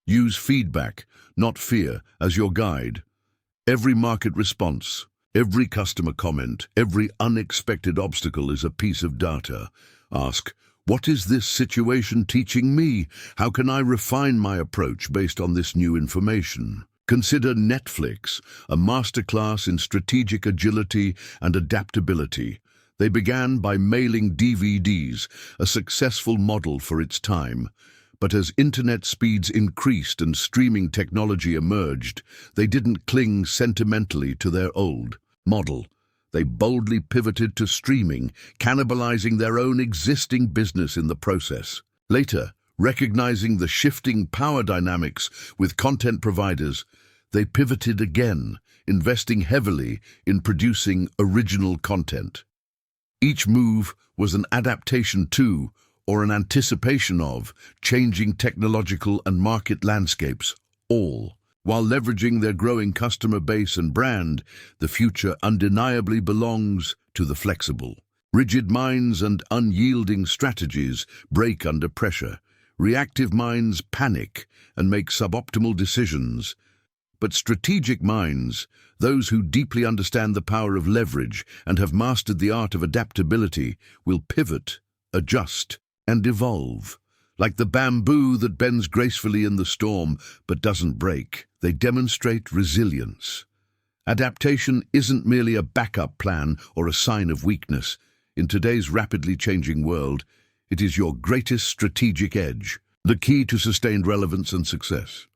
Use feedback, not fear, as your guide. Every market response, every customer comment, every unexpected obstacle is a piece of data. Ask, what is this situation teaching me? How can I refine my approach based on this new information? Consider Netflix, a masterclass in strategic agility and adaptability. They began by mailing DVDs, a successful model for its time. But as internet speeds increased and streaming technology emerged, they didn't cling sentimentally to their old model. They boldly pivoted to streaming, cannibalizing their own existing business in the process. Later, Recognizing the shifting power dynamics with content providers, they pivoted again, investing heavily in producing original content. Each move was an adaptation to, or an anticipation of, changing technological and market landscapes, all while leveraging their growing customer base and brand. The future undeniably belongs to the flexible. Rigid minds and unyielding strategies break under pressure. Reactive minds panic and make suboptimal decisions. But strategic minds, those who deeply understand the power of leverage and have mastered the art of adaptability, will pivot, adjust, and evolve. Like the bamboo that bends gracefully in the storm but doesn't break, they demonstrate resilience. Adaptation isn't merely a backup plan or a sign of weakness. In today's rapidly changing world, it is your greatest strategic edge, the key to sustained relevance and success.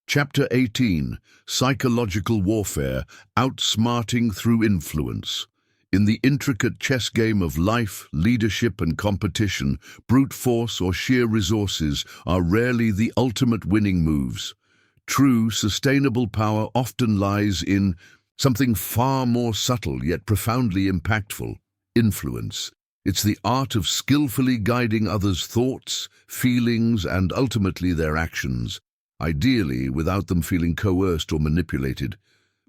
Chapter 18, Psychological Warfare, Outsmarting Through Influence. In the intricate chess game of life, leadership, and competition, brute force or sheer resources are rarely the ultimate winning moves. True, sustainable power often lies in something far more subtle yet profoundly impactful: influence. It's the art of skillfully guiding others' thoughts, feelings, and ultimately their actions, ideally without them feeling coerced or manipulated,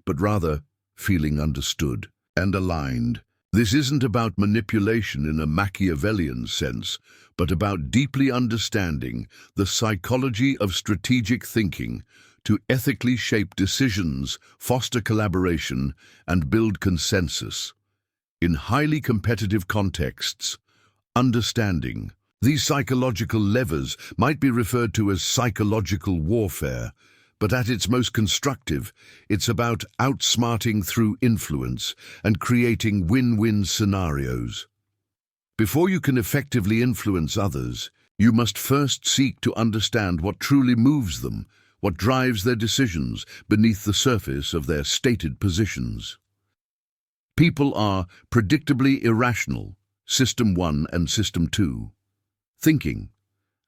but rather feeling understood and aligned. This isn't about manipulation in a Machiavellian sense, but about deeply understanding the psychology of strategic thinking to ethically shape decisions, foster collaboration, and build consensus. In highly competitive contexts, understanding these psychological levers might be referred to as psychological warfare, but at its most constructive, it's about outsmarting through influence and creating win-win scenarios. Before you can effectively influence others, you must first seek to understand what truly moves them, what drives their decisions beneath the surface of their stated positions. People are predictably irrational, System 1 and System 2. Thinking,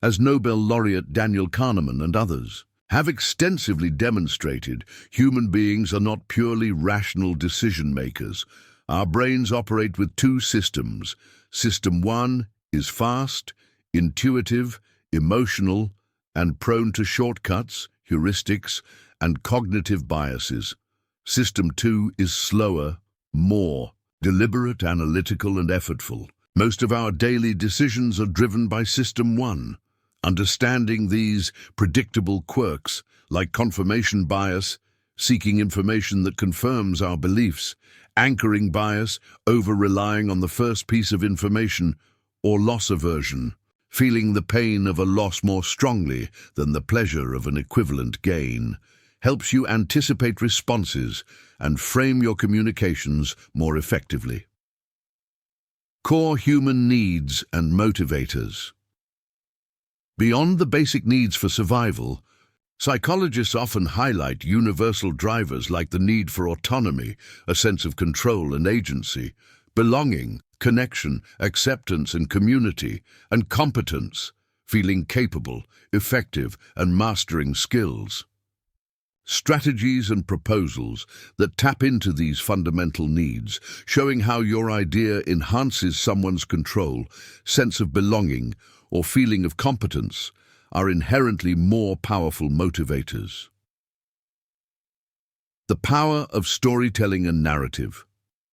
as Nobel laureate Daniel Kahneman and others have extensively demonstrated, human beings are not purely rational decision-makers. Our brains operate with two systems. System 1 is fast, intuitive, emotional, and prone to shortcuts, heuristics, and cognitive biases. System 2 is slower, more deliberate, analytical, and effortful. Most of our daily decisions are driven by System 1. Understanding these predictable quirks, like confirmation bias, seeking information that confirms our beliefs, anchoring bias, over-relying on the first piece of information, or loss aversion, feeling the pain of a loss more strongly than the pleasure of an equivalent gain, helps you anticipate responses and frame your communications more effectively. Core human needs and motivators. Beyond the basic needs for survival, psychologists often highlight universal drivers like the need for autonomy, a sense of control and agency, belonging, connection, acceptance and community, and competence, feeling capable, effective, and mastering skills. Strategies and proposals that tap into these fundamental needs, showing how your idea enhances someone's control, sense of belonging, or feeling of competence, are inherently more powerful motivators. The power of storytelling and narrative.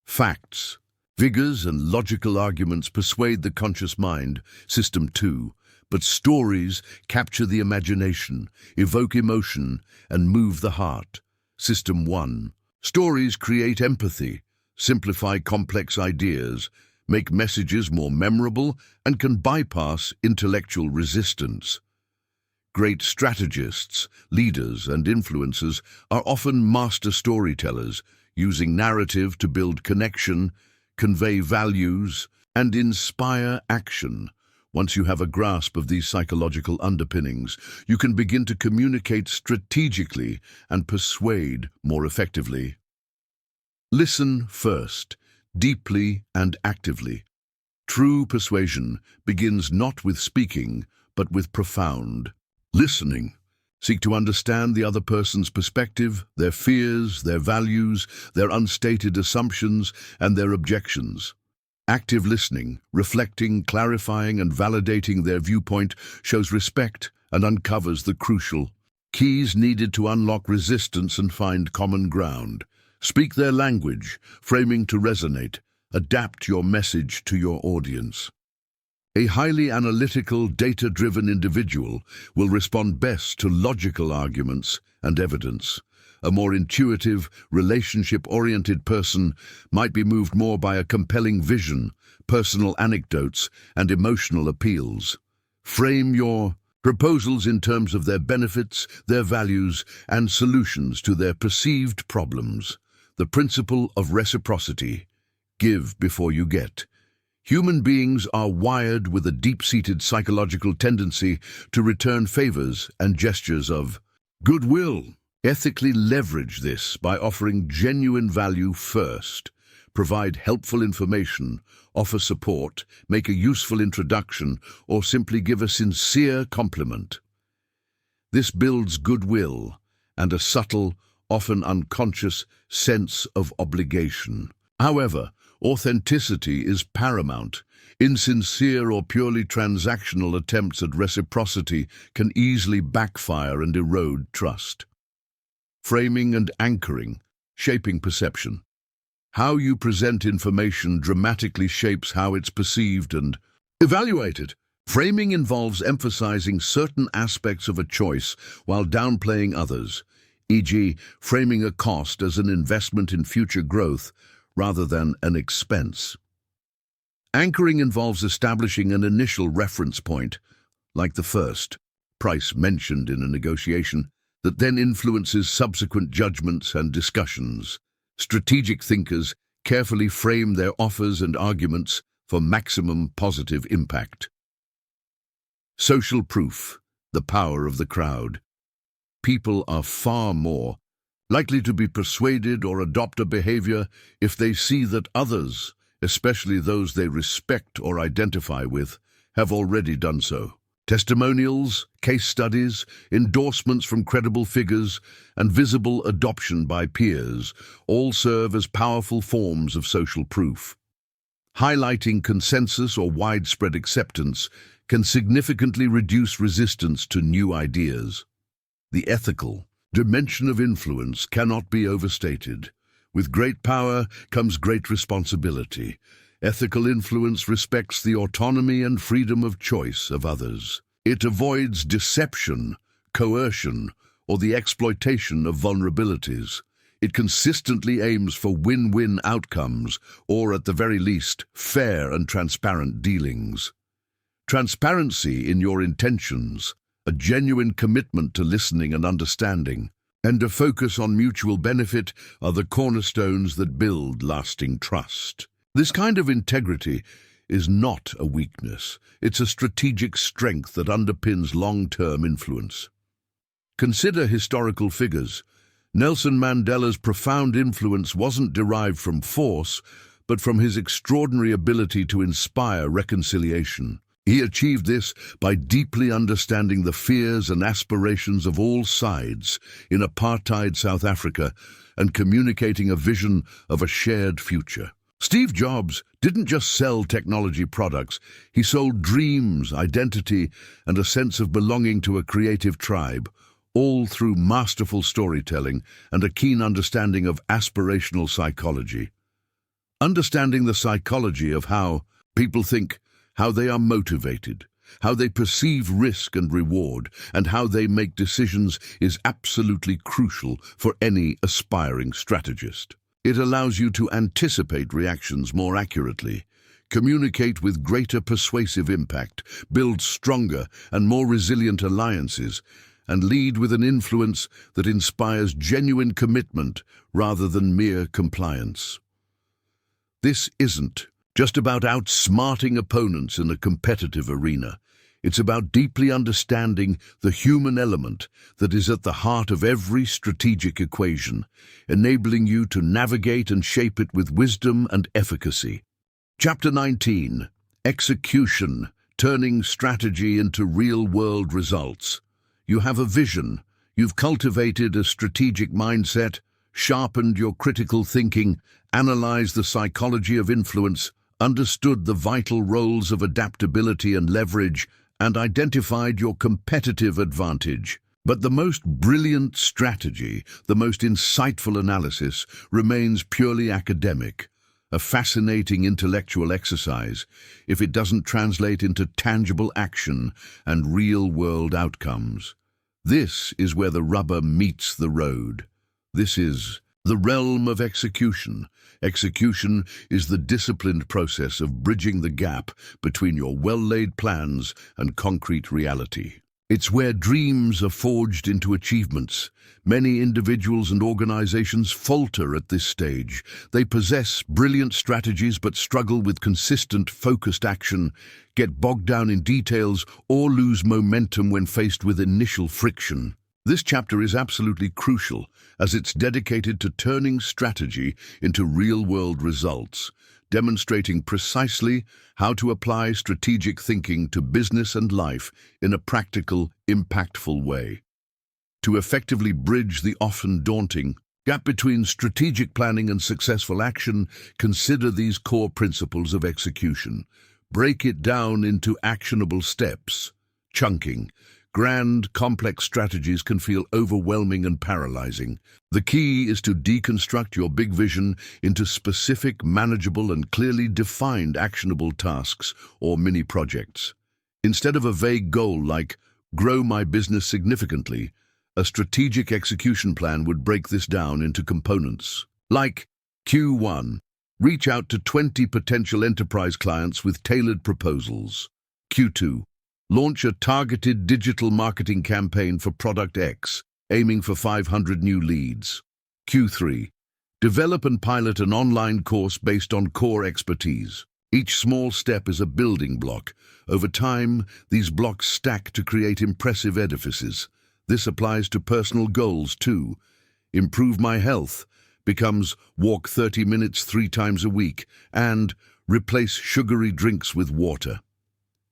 Facts, figures, and logical arguments persuade the conscious mind, System 2, but stories capture the imagination, evoke emotion, and move the heart, System 1. Stories create empathy, simplify complex ideas, make messages more memorable, and can bypass intellectual resistance. Great strategists, leaders, and influencers are often master storytellers, using narrative to build connection, convey values, and inspire action. Once you have a grasp of these psychological underpinnings, you can begin to communicate strategically and persuade more effectively. Listen first, deeply and actively. True persuasion begins not with speaking, but with profound listening. Seek to understand the other person's perspective, their fears, their values, their unstated assumptions, and their objections. Active listening, reflecting, clarifying, and validating their viewpoint shows respect and uncovers the crucial keys needed to unlock resistance and find common ground. Speak their language, framing to resonate. Adapt your message to your audience. A highly analytical, data-driven individual will respond best to logical arguments and evidence. A more intuitive, relationship-oriented person might be moved more by a compelling vision, personal anecdotes, and emotional appeals. Frame your proposals in terms of their benefits, their values, and solutions to their perceived problems. The principle of reciprocity. Give before you get. Human beings are wired with a deep-seated psychological tendency to return favors and gestures of goodwill. Ethically leverage this by offering genuine value first. Provide helpful information, offer support, make a useful introduction, or simply give a sincere compliment. This builds goodwill and a subtle, often unconscious sense of obligation. However, authenticity is paramount. Insincere or purely transactional attempts at reciprocity can easily backfire and erode trust. Framing and anchoring, shaping perception. How you present information dramatically shapes how it's perceived and evaluated. Framing involves emphasizing certain aspects of a choice while downplaying others, e.g., framing a cost as an investment in future growth rather than an expense. Anchoring involves establishing an initial reference point, like the first price mentioned in a negotiation, that then influences subsequent judgments and discussions. Strategic thinkers carefully frame their offers and arguments for maximum positive impact. Social proof, the power of the crowd. People are far more likely to be persuaded or adopt a behavior if they see that others, especially those they respect or identify with, have already done so. Testimonials, case studies, endorsements from credible figures, and visible adoption by peers all serve as powerful forms of social proof. Highlighting consensus or widespread acceptance can significantly reduce resistance to new ideas. The ethical dimension of influence cannot be overstated. With great power comes great responsibility. Ethical influence respects the autonomy and freedom of choice of others. It avoids deception, coercion, or the exploitation of vulnerabilities. It consistently aims for win-win outcomes, or at the very least, fair and transparent dealings. Transparency in your intentions, a genuine commitment to listening and understanding, and a focus on mutual benefit are the cornerstones that build lasting trust. This kind of integrity is not a weakness. It's a strategic strength that underpins long-term influence. Consider historical figures. Nelson Mandela's profound influence wasn't derived from force, but from his extraordinary ability to inspire reconciliation. He achieved this by deeply understanding the fears and aspirations of all sides in apartheid South Africa and communicating a vision of a shared future. Steve Jobs didn't just sell technology products, he sold dreams, identity, and a sense of belonging to a creative tribe, all through masterful storytelling and a keen understanding of aspirational psychology. Understanding the psychology of how people think, how they are motivated, how they perceive risk and reward, and how they make decisions is absolutely crucial for any aspiring strategist. It allows you to anticipate reactions more accurately, communicate with greater persuasive impact, build stronger and more resilient alliances, and lead with an influence that inspires genuine commitment rather than mere compliance. This isn't just about outsmarting opponents in a competitive arena. It's about deeply understanding the human element that is at the heart of every strategic equation, enabling you to navigate and shape it with wisdom and efficacy. Chapter 19. Execution, turning strategy into real-world results. You have a vision, you've cultivated a strategic mindset, sharpened your critical thinking, analyzed the psychology of influence, understood the vital roles of adaptability and leverage, and identified your competitive advantage. But the most brilliant strategy, the most insightful analysis, remains purely academic, a fascinating intellectual exercise if it doesn't translate into tangible action and real-world outcomes. This is where the rubber meets the road. This is the realm of execution. Execution is the disciplined process of bridging the gap between your well-laid plans and concrete reality. It's where dreams are forged into achievements. Many individuals and organizations falter at this stage. They possess brilliant strategies but struggle with consistent, focused action, get bogged down in details, or lose momentum when faced with initial friction. This chapter is absolutely crucial, as it's dedicated to turning strategy into real-world results, demonstrating precisely how to apply strategic thinking to business and life in a practical, impactful way. To effectively bridge the often daunting gap between strategic planning and successful action, consider these core principles of execution. Break it down into actionable steps. Chunking. Grand, complex strategies can feel overwhelming and paralyzing. The key is to deconstruct your big vision into specific, manageable, and clearly defined actionable tasks or mini-projects. Instead of a vague goal like, grow my business significantly, a strategic execution plan would break this down into components. Like Q1, reach out to 20 potential enterprise clients with tailored proposals. Q2, launch a targeted digital marketing campaign for Product X, aiming for 500 new leads. Q3, develop and pilot an online course based on core expertise. Each small step is a building block. Over time, these blocks stack to create impressive edifices. This applies to personal goals too. Improve my health becomes walk 30 minutes 3 times a week, and replace sugary drinks with water.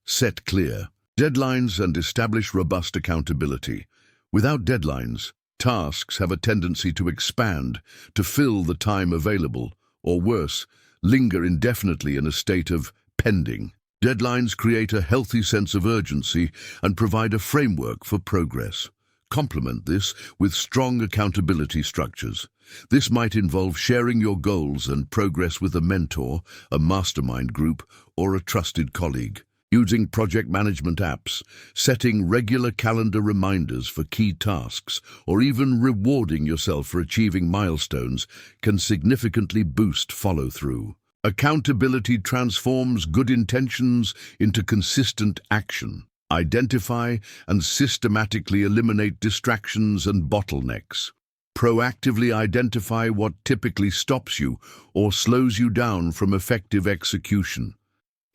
Set clear deadlines and establish robust accountability. Without deadlines, tasks have a tendency to expand, to fill the time available, or worse, linger indefinitely in a state of pending. Deadlines create a healthy sense of urgency and provide a framework for progress. Complement this with strong accountability structures. This might involve sharing your goals and progress with a mentor, a mastermind group, or a trusted colleague. Using project management apps, setting regular calendar reminders for key tasks, or even rewarding yourself for achieving milestones can significantly boost follow-through. Accountability transforms good intentions into consistent action. Identify and systematically eliminate distractions and bottlenecks. Proactively identify what typically stops you or slows you down from effective execution.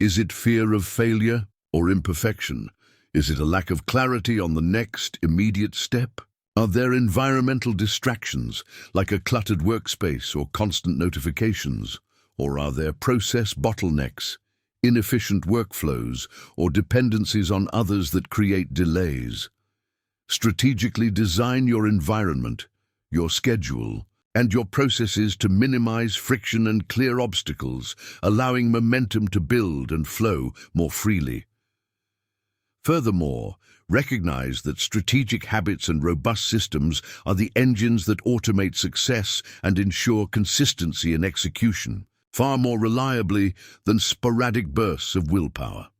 Is it fear of failure or imperfection? Is it a lack of clarity on the next immediate step? Are there environmental distractions, like a cluttered workspace or constant notifications? Or are there process bottlenecks, inefficient workflows, or dependencies on others that create delays? Strategically design your environment, your schedule, and your processes to minimize friction and clear obstacles, allowing momentum to build and flow more freely. Furthermore, recognize that strategic habits and robust systems are the engines that automate success and ensure consistency in execution, far more reliably than sporadic bursts of willpower.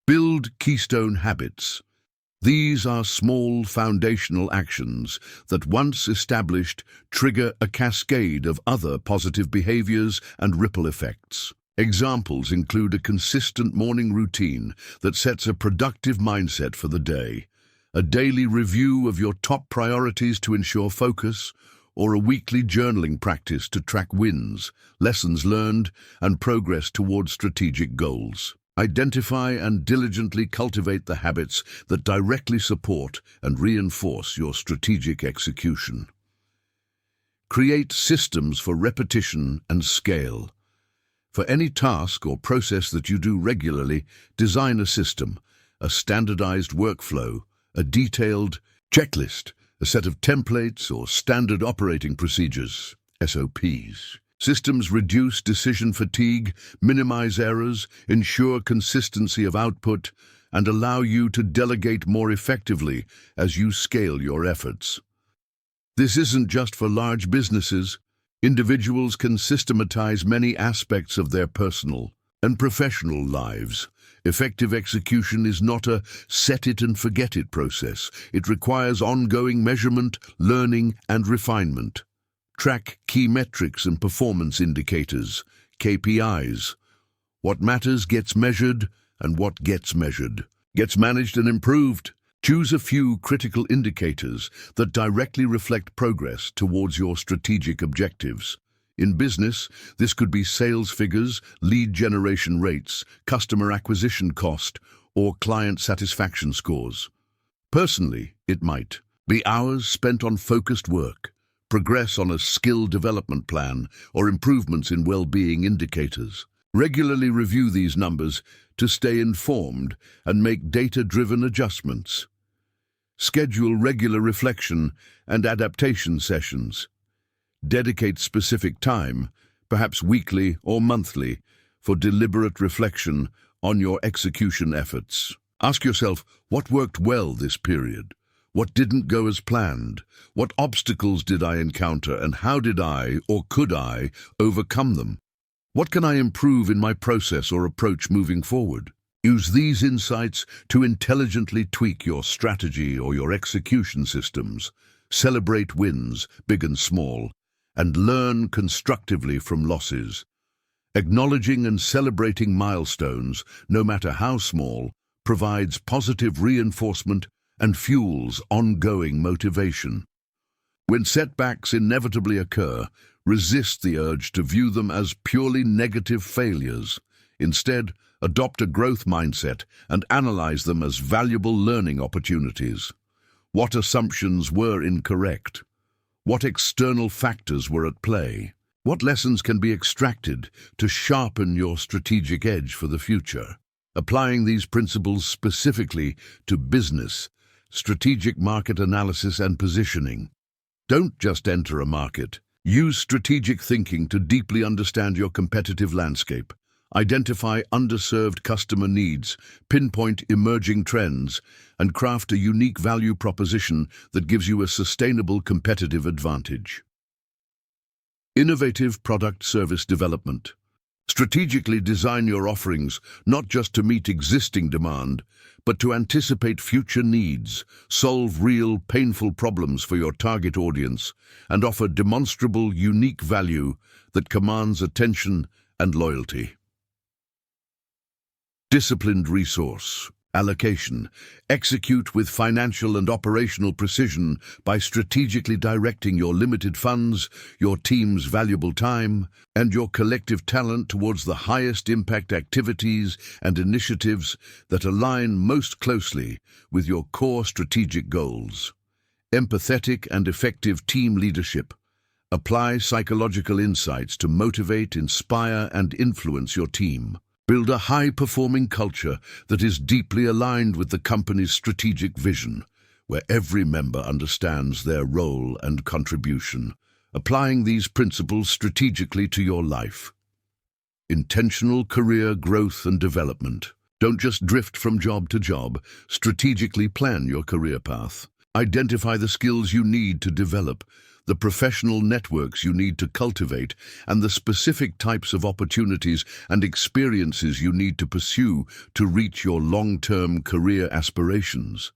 Build keystone habits. These are small foundational actions that, once established, trigger a cascade of other positive behaviors and ripple effects. Examples include a consistent morning routine that sets a productive mindset for the day, a daily review of your top priorities to ensure focus, or a weekly journaling practice to track wins, lessons learned, and progress towards strategic goals. Identify and diligently cultivate the habits that directly support and reinforce your strategic execution. Create systems for repetition and scale. For any task or process that you do regularly, design a system, a standardized workflow, a detailed checklist, a set of templates or standard operating procedures, SOPs. Systems reduce decision fatigue, minimize errors, ensure consistency of output, and allow you to delegate more effectively as you scale your efforts. This isn't just for large businesses. Individuals can systematize many aspects of their personal and professional lives. Effective execution is not a set-it-and-forget-it process. It requires ongoing measurement, learning, and refinement. Track key metrics and performance indicators, KPIs. What matters gets measured, and what gets measured gets managed and improved. Choose a few critical indicators that directly reflect progress towards your strategic objectives. In business, this could be sales figures, lead generation rates, customer acquisition cost, or client satisfaction scores. Personally, it might be hours spent on focused work, progress on a skill development plan, or improvements in well-being indicators. Regularly review these numbers to stay informed and make data-driven adjustments. Schedule regular reflection and adaptation sessions. Dedicate specific time, perhaps weekly or monthly, for deliberate reflection on your execution efforts. Ask yourself, what worked well this period? What didn't go as planned? What obstacles did I encounter, and how did I, or could I, overcome them? What can I improve in my process or approach moving forward? Use these insights to intelligently tweak your strategy or your execution systems. Celebrate wins, big and small, and learn constructively from losses. Acknowledging and celebrating milestones, no matter how small, provides positive reinforcement and fuels ongoing motivation. When setbacks inevitably occur, resist the urge to view them as purely negative failures. Instead, adopt a growth mindset and analyze them as valuable learning opportunities. What assumptions were incorrect? What external factors were at play? What lessons can be extracted to sharpen your strategic edge for the future? Applying these principles specifically to business, strategic market analysis and positioning. Don't just enter a market. Use strategic thinking to deeply understand your competitive landscape. Identify underserved customer needs, pinpoint emerging trends, and craft a unique value proposition that gives you a sustainable competitive advantage. Innovative product service development. Strategically design your offerings not just to meet existing demand, but to anticipate future needs, solve real, painful problems for your target audience, and offer demonstrable, unique value that commands attention and loyalty. Disciplined resource allocation. Execute with financial and operational precision by strategically directing your limited funds, your team's valuable time, and your collective talent towards the highest impact activities and initiatives that align most closely with your core strategic goals. Empathetic and effective team leadership. Apply psychological insights to motivate, inspire, and influence your team. Build a high-performing culture that is deeply aligned with the company's strategic vision, where every member understands their role and contribution. Applying these principles strategically to your life. Intentional career growth and development. Don't just drift from job to job. Strategically plan your career path. Identify the skills you need to develop, the professional networks you need to cultivate, and the specific types of opportunities and experiences you need to pursue to reach your long-term career aspirations.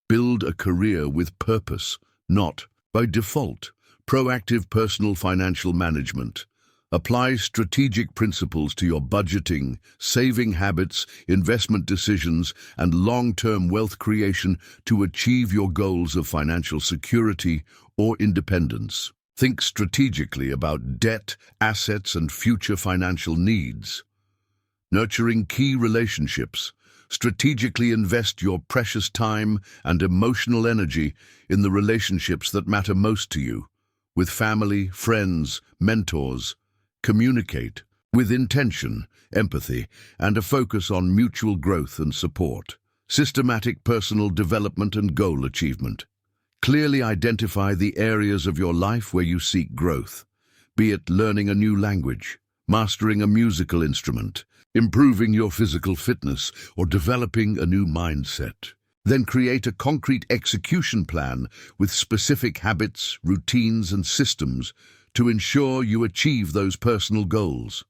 Build a career with purpose, not by default. Proactive personal financial management. Apply strategic principles to your budgeting, saving habits, investment decisions, and long-term wealth creation to achieve your goals of financial security or independence. Think strategically about debt, assets, and future financial needs. Nurturing key relationships. Strategically invest your precious time and emotional energy in the relationships that matter most to you. With family, friends, mentors. Communicate with intention, empathy, and a focus on mutual growth and support. Systematic personal development and goal achievement. Clearly identify the areas of your life where you seek growth, be it learning a new language, mastering a musical instrument, improving your physical fitness, or developing a new mindset. Then create a concrete execution plan with specific habits, routines, and systems to ensure you achieve those personal goals.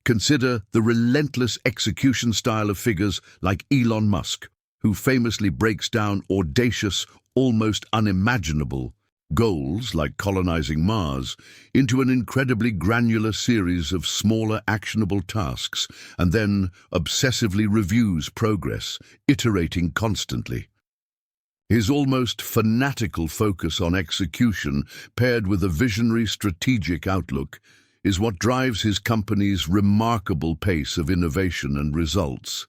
Consider the relentless execution style of figures like Elon Musk, who famously breaks down audacious, almost unimaginable goals like colonizing Mars into an incredibly granular series of smaller actionable tasks and then obsessively reviews progress, iterating constantly. His almost fanatical focus on execution, paired with a visionary strategic outlook, is what drives his company's remarkable pace of innovation and results.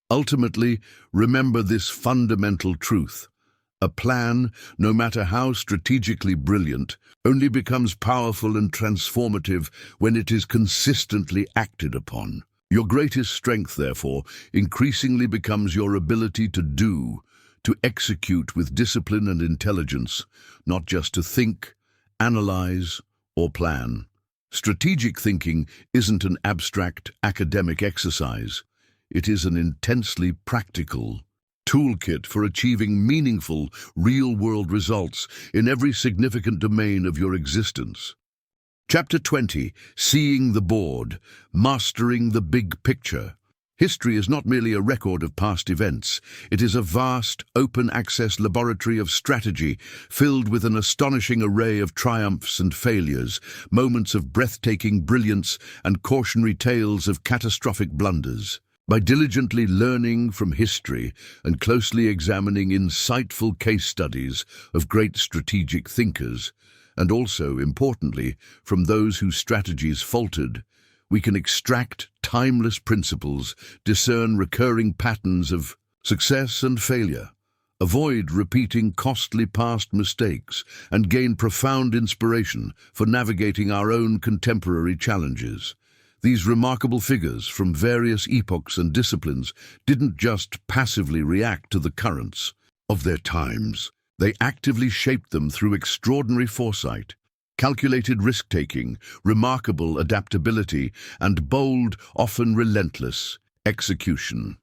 Ultimately, remember this fundamental truth. A plan, no matter how strategically brilliant, only becomes powerful and transformative when it is consistently acted upon. Your greatest strength, therefore, increasingly becomes your ability to execute with discipline and intelligence, not just to think, analyze, or plan. Strategic thinking isn't an abstract academic exercise. It is an intensely practical toolkit for achieving meaningful, real-world results in every significant domain of your existence. Chapter 20, Seeing the Board, Mastering the Big Picture. History is not merely a record of past events. It is a vast, open-access laboratory of strategy filled with an astonishing array of triumphs and failures, moments of breathtaking brilliance, and cautionary tales of catastrophic blunders. By diligently learning from history and closely examining insightful case studies of great strategic thinkers, and also, importantly, from those whose strategies faltered, we can extract timeless principles, discern recurring patterns of success and failure, avoid repeating costly past mistakes, and gain profound inspiration for navigating our own contemporary challenges. These remarkable figures from various epochs and disciplines didn't just passively react to the currents of their times. They actively shaped them through extraordinary foresight, calculated risk-taking, remarkable adaptability, and bold, often relentless, execution.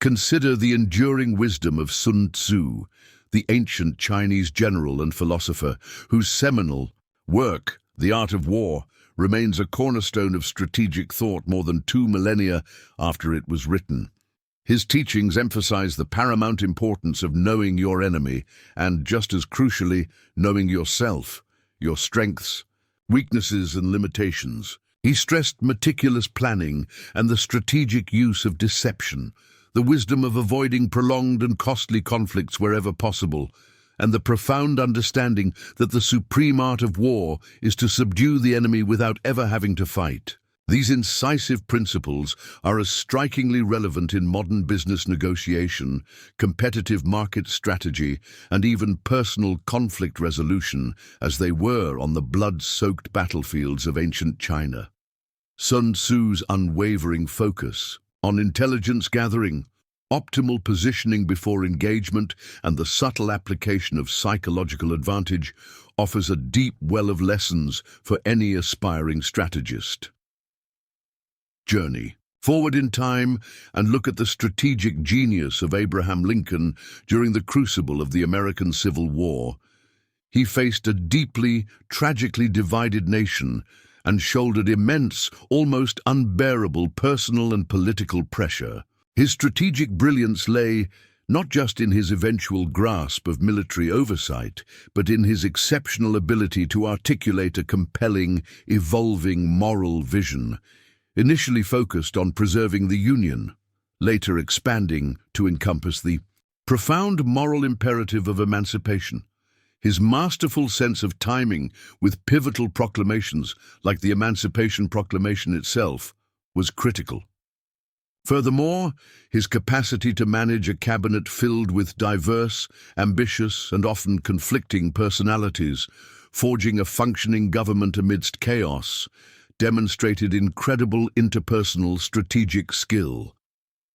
Consider the enduring wisdom of Sun Tzu, the ancient Chinese general and philosopher, whose seminal work, The Art of War, remains a cornerstone of strategic thought more than 2 millennia after it was written. His teachings emphasize the paramount importance of knowing your enemy and, just as crucially, knowing yourself, your strengths, weaknesses, and limitations. He stressed meticulous planning and the strategic use of deception, the wisdom of avoiding prolonged and costly conflicts wherever possible, and the profound understanding that the supreme art of war is to subdue the enemy without ever having to fight. These incisive principles are as strikingly relevant in modern business negotiation, competitive market strategy, and even personal conflict resolution as they were on the blood-soaked battlefields of ancient China. Sun Tzu's unwavering focus on intelligence gathering, optimal positioning before engagement, and the subtle application of psychological advantage offers a deep well of lessons for any aspiring strategist. Journey forward in time and look at the strategic genius of Abraham Lincoln during the crucible of the American Civil War. He faced a deeply, tragically divided nation and shouldered immense, almost unbearable personal and political pressure. His strategic brilliance lay not just in his eventual grasp of military oversight, but in his exceptional ability to articulate a compelling, evolving moral vision, initially focused on preserving the Union, later expanding to encompass the profound moral imperative of emancipation. His masterful sense of timing with pivotal proclamations, like the Emancipation Proclamation itself, was critical. Furthermore, his capacity to manage a cabinet filled with diverse, ambitious, and often conflicting personalities, forging a functioning government amidst chaos, demonstrated incredible interpersonal strategic skill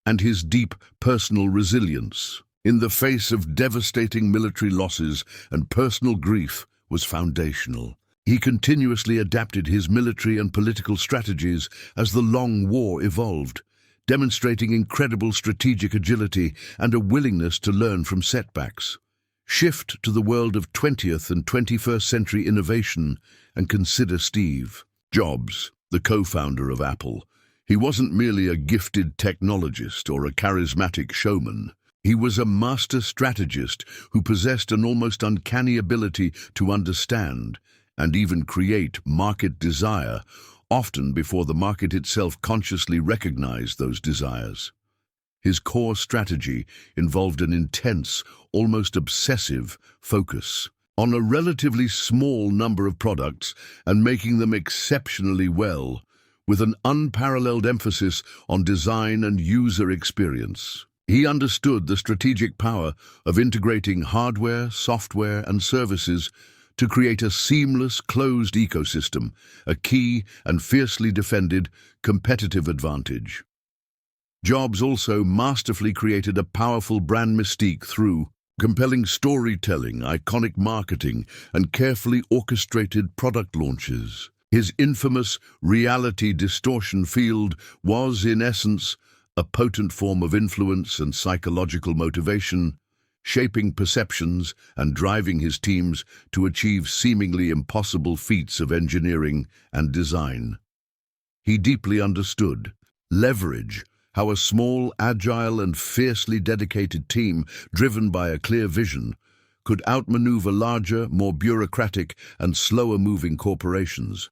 and his deep personal resilience in the face of devastating military losses and personal grief was foundational. He continuously adapted his military and political strategies as the long war evolved, demonstrating incredible strategic agility and a willingness to learn from setbacks. Shift to the world of 20th and 21st century innovation and consider Steve Jobs, the co-founder of Apple. He wasn't merely a gifted technologist or a charismatic showman. He was a master strategist who possessed an almost uncanny ability to understand and even create market desire, often before the market itself consciously recognized those desires. His core strategy involved an intense, almost obsessive focus on a relatively small number of products and making them exceptionally well, with an unparalleled emphasis on design and user experience. He understood the strategic power of integrating hardware, software, and services to create a seamless, closed ecosystem, a key and fiercely defended competitive advantage. Jobs also masterfully created a powerful brand mystique through compelling storytelling, iconic marketing, and carefully orchestrated product launches. His infamous reality distortion field was, in essence, a potent form of influence and psychological motivation, shaping perceptions and driving his teams to achieve seemingly impossible feats of engineering and design. He deeply understood leverage, how a small, agile, and fiercely dedicated team, driven by a clear vision, could outmaneuver larger, more bureaucratic, and slower-moving corporations.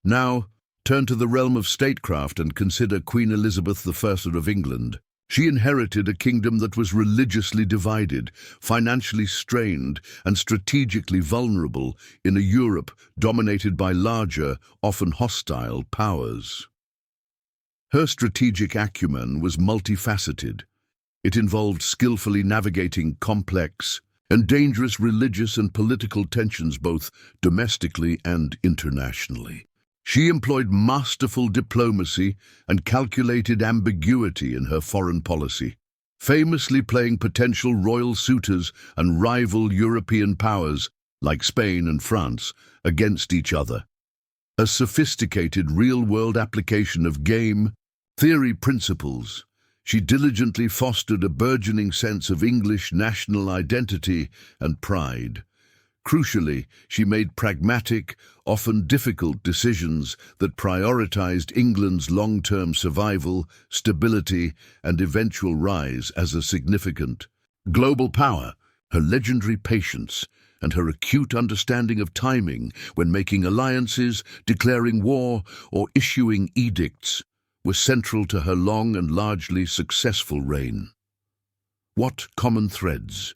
Now, turn to the realm of statecraft and consider Queen Elizabeth I of England. She inherited a kingdom that was religiously divided, financially strained, and strategically vulnerable in a Europe dominated by larger, often hostile powers. Her strategic acumen was multifaceted. It involved skillfully navigating complex and dangerous religious and political tensions both domestically and internationally. She employed masterful diplomacy and calculated ambiguity in her foreign policy, famously playing potential royal suitors and rival European powers, like Spain and France, against each other. A sophisticated real-world application of game theory principles, she diligently fostered a burgeoning sense of English national identity and pride. Crucially, she made pragmatic, often difficult decisions that prioritized England's long-term survival, stability, and eventual rise as a significant global power. Her legendary patience and her acute understanding of timing when making alliances, declaring war, or issuing edicts were central to her long and largely successful reign. What common threads,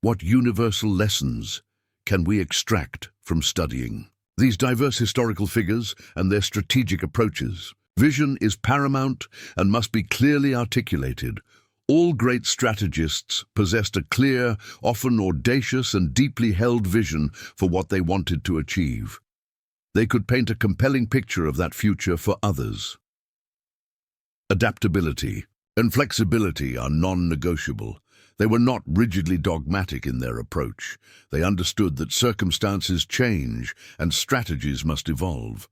what universal lessons can we extract from studying these diverse historical figures and their strategic approaches? Vision is paramount and must be clearly articulated. All great strategists possessed a clear, often audacious and deeply held vision for what they wanted to achieve. They could paint a compelling picture of that future for others. Adaptability and flexibility are non-negotiable. They were not rigidly dogmatic in their approach. They understood that circumstances change and strategies must evolve.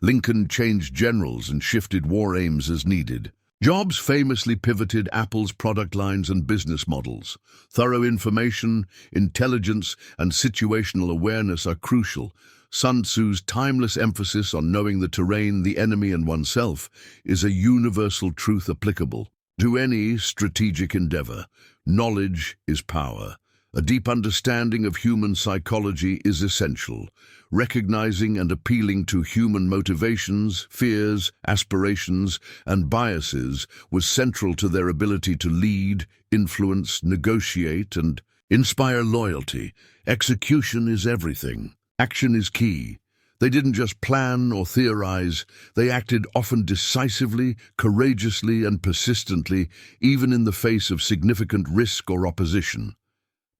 Lincoln changed generals and shifted war aims as needed. Jobs famously pivoted Apple's product lines and business models. Thorough information, intelligence, and situational awareness are crucial. Sun Tzu's timeless emphasis on knowing the terrain, the enemy, and oneself is a universal truth applicable to any strategic endeavor. Knowledge is power. A deep understanding of human psychology is essential. Recognizing and appealing to human motivations, fears, aspirations, and biases was central to their ability to lead, influence, negotiate, and inspire loyalty. Execution is everything. Action is key. They didn't just plan or theorize, they acted often decisively, courageously, and persistently, even in the face of significant risk or opposition.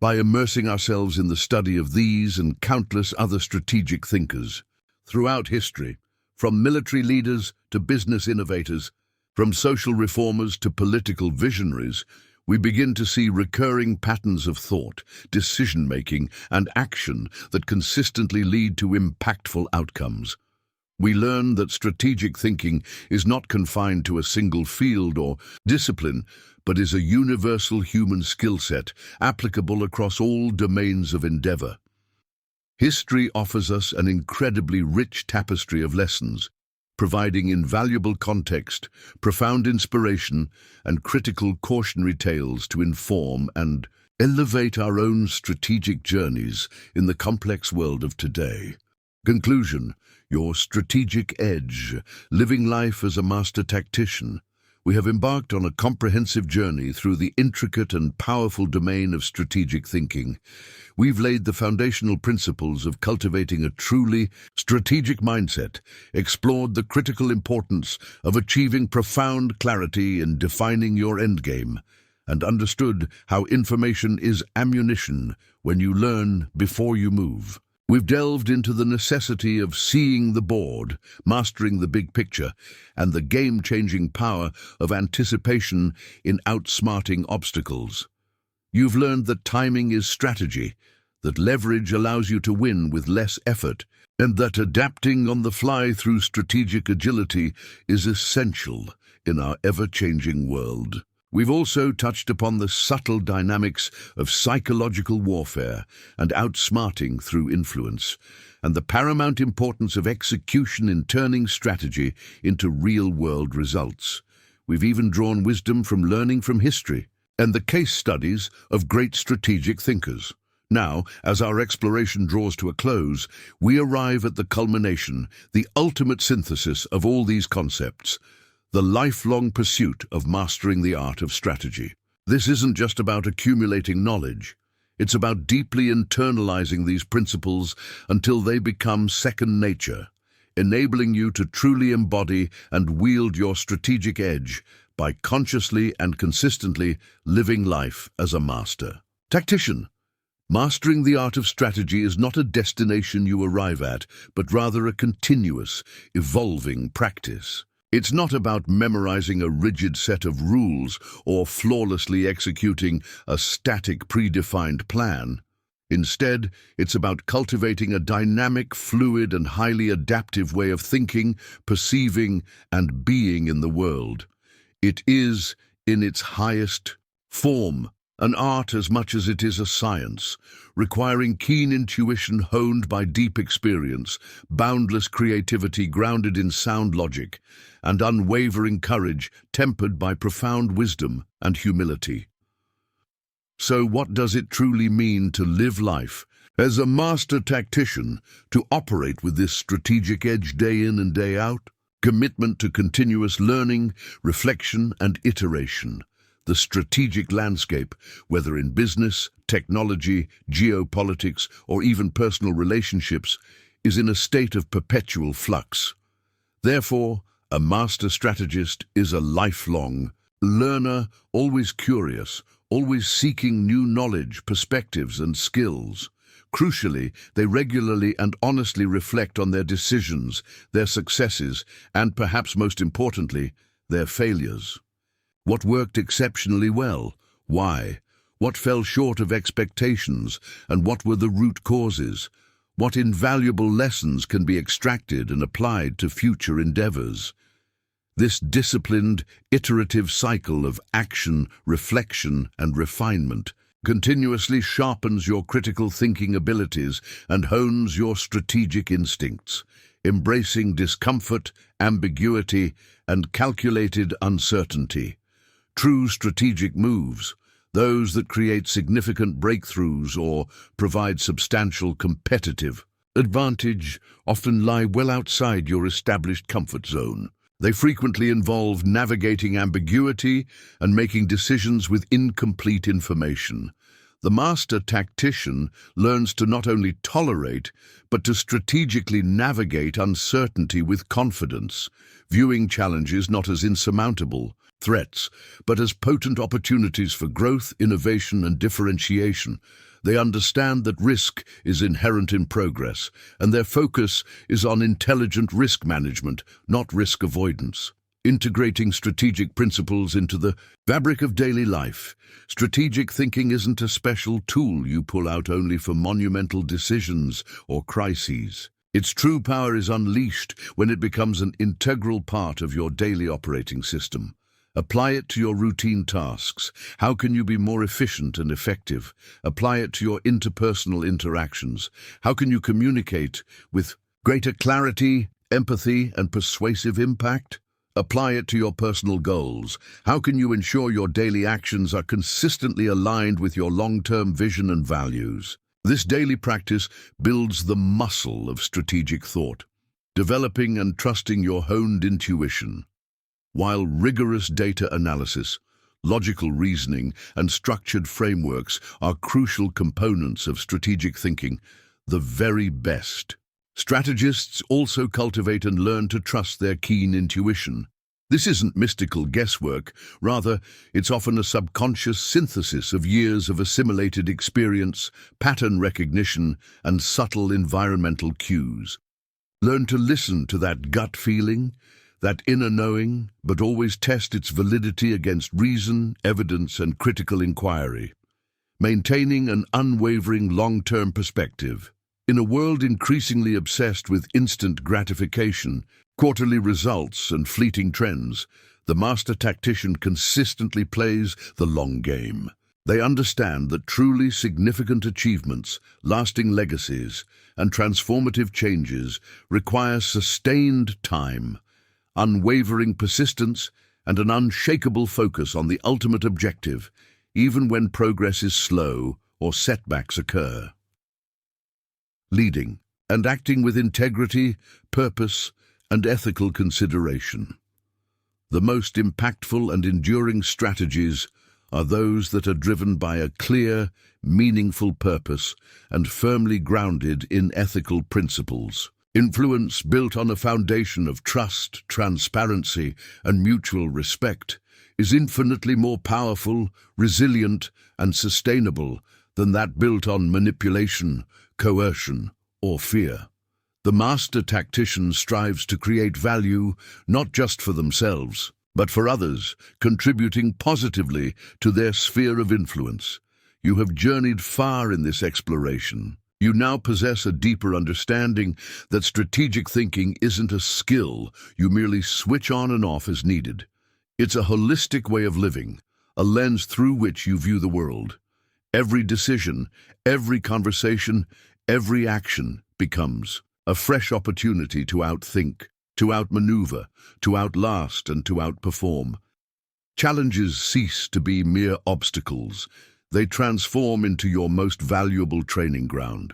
By immersing ourselves in the study of these and countless other strategic thinkers throughout history, From military leaders to business innovators, from social reformers to political visionaries, we begin to see recurring patterns of thought, decision-making, and action that consistently lead to impactful outcomes. We learn that strategic thinking is not confined to a single field or discipline, but is a universal human skill set applicable across all domains of endeavor. History offers us an incredibly rich tapestry of lessons, providing invaluable context, profound inspiration, and critical cautionary tales to inform and elevate our own strategic journeys in the complex world of today. Conclusion: your strategic edge, living life as a master tactician. We have embarked on a comprehensive journey through the intricate and powerful domain of strategic thinking. We've laid the foundational principles of cultivating a truly strategic mindset, explored the critical importance of achieving profound clarity in defining your endgame, and understood how information is ammunition when you learn before you move. We've delved into the necessity of seeing the board, mastering the big picture, and the game-changing power of anticipation in outsmarting obstacles. You've learned that timing is strategy, that leverage allows you to win with less effort, and that adapting on the fly through strategic agility is essential in our ever-changing world. We've also touched upon the subtle dynamics of psychological warfare and outsmarting through influence, and the paramount importance of execution in turning strategy into real-world results. We've even drawn wisdom from learning from history and the case studies of great strategic thinkers. Now, as our exploration draws to a close, we arrive at the culmination, the ultimate synthesis of all these concepts: the lifelong pursuit of mastering the art of strategy. This isn't just about accumulating knowledge. It's about deeply internalizing these principles until they become second nature, enabling you to truly embody and wield your strategic edge by consciously and consistently living life as a master. Tactician. Mastering the art of strategy is not a destination you arrive at, but rather a continuous, evolving practice. It's not about memorizing a rigid set of rules or flawlessly executing a static, predefined plan. Instead, it's about cultivating a dynamic, fluid, and highly adaptive way of thinking, perceiving, and being in the world. It is, in its highest form, an art as much as it is a science, requiring keen intuition honed by deep experience, boundless creativity grounded in sound logic, and unwavering courage tempered by profound wisdom and humility. So what does it truly mean to live life as a master tactician, to operate with this strategic edge day in and day out? Commitment to continuous learning, reflection, and iteration. The strategic landscape, whether in business, technology, geopolitics, or even personal relationships, is in a state of perpetual flux. Therefore, a master strategist is a lifelong learner, always curious, always seeking new knowledge, perspectives, and skills. Crucially, they regularly and honestly reflect on their decisions, their successes, and perhaps most importantly, their failures. What worked exceptionally well? Why? What fell short of expectations? And what were the root causes? What invaluable lessons can be extracted and applied to future endeavors? This disciplined, iterative cycle of action, reflection, and refinement continuously sharpens your critical thinking abilities and hones your strategic instincts, embracing discomfort, ambiguity, and calculated uncertainty. True strategic moves, those that create significant breakthroughs or provide substantial competitive advantage, often lie well outside your established comfort zone. They frequently involve navigating ambiguity and making decisions with incomplete information. The master tactician learns to not only tolerate, but to strategically navigate uncertainty with confidence, viewing challenges not as insurmountable threats, but as potent opportunities for growth, innovation, and differentiation. They understand that risk is inherent in progress, and their focus is on intelligent risk management, not risk avoidance. Integrating strategic principles into the fabric of daily life. Strategic thinking isn't a special tool you pull out only for monumental decisions or crises. Its true power is unleashed when it becomes an integral part of your daily operating system. Apply it to your routine tasks. How can you be more efficient and effective? Apply it to your interpersonal interactions. How can you communicate with greater clarity, empathy, and persuasive impact? Apply it to your personal goals. How can you ensure your daily actions are consistently aligned with your long-term vision and values? This daily practice builds the muscle of strategic thought, developing and trusting your honed intuition. While rigorous data analysis, logical reasoning, and structured frameworks are crucial components of strategic thinking, the very best strategists also cultivate and learn to trust their keen intuition. This isn't mystical guesswork, rather, it's often a subconscious synthesis of years of assimilated experience, pattern recognition, and subtle environmental cues. Learn to listen to that gut feeling, that inner knowing, but always test its validity against reason, evidence, and critical inquiry. Maintaining an unwavering long-term perspective. In a world increasingly obsessed with instant gratification, quarterly results, and fleeting trends, the master tactician consistently plays the long game. They understand that truly significant achievements, lasting legacies, and transformative changes require sustained time, unwavering persistence, and an unshakable focus on the ultimate objective, even when progress is slow or setbacks occur. Leading and acting with integrity, purpose, and ethical consideration. The most impactful and enduring strategies are those that are driven by a clear, meaningful purpose and firmly grounded in ethical principles. Influence built on a foundation of trust, transparency, and mutual respect is infinitely more powerful, resilient, and sustainable than that built on manipulation, coercion, or fear. The master tactician strives to create value not just for themselves, but for others, contributing positively to their sphere of influence. You have journeyed far in this exploration. You now possess a deeper understanding that strategic thinking isn't a skill you merely switch on and off as needed. It's a holistic way of living, a lens through which you view the world. Every decision, every conversation, every action becomes a fresh opportunity to outthink, to outmaneuver, to outlast, and to outperform. Challenges cease to be mere obstacles. They transform into your most valuable training ground.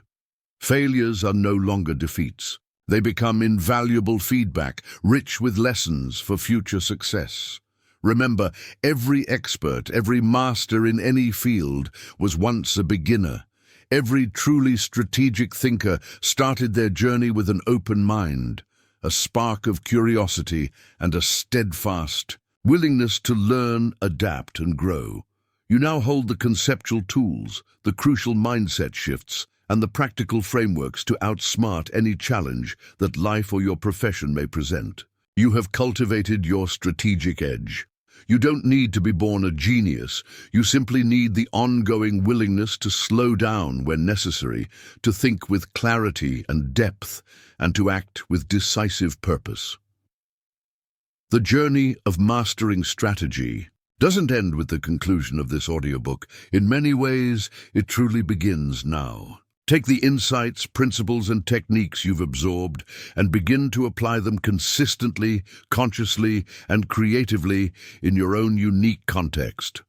Failures are no longer defeats. They become invaluable feedback, rich with lessons for future success. Remember, every expert, every master in any field was once a beginner. Every truly strategic thinker started their journey with an open mind, a spark of curiosity, and a steadfast willingness to learn, adapt, and grow. You now hold the conceptual tools, the crucial mindset shifts, and the practical frameworks to outsmart any challenge that life or your profession may present. You have cultivated your strategic edge. You don't need to be born a genius. You simply need the ongoing willingness to slow down when necessary, to think with clarity and depth, and to act with decisive purpose. The journey of mastering strategy doesn't end with the conclusion of this audiobook. In many ways, it truly begins now. Take the insights, principles, and techniques you've absorbed and begin to apply them consistently, consciously, and creatively in your own unique context.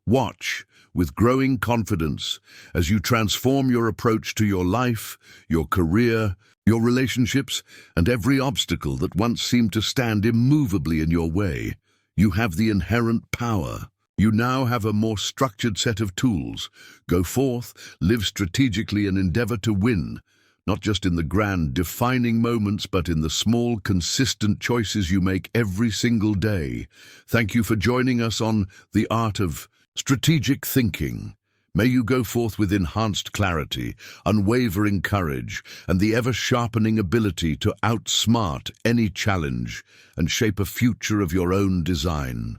Watch with growing confidence as you transform your approach to your life, your career, your relationships, and every obstacle that once seemed to stand immovably in your way. You have the inherent power, You now have a more structured set of tools. Go forth, live strategically and endeavor to win, not just in the grand, defining moments, but in the small, consistent choices you make every single day. Thank you for joining us on The Art of Strategic Thinking. May you go forth with enhanced clarity, unwavering courage, and the ever-sharpening ability to outsmart any challenge and shape a future of your own design.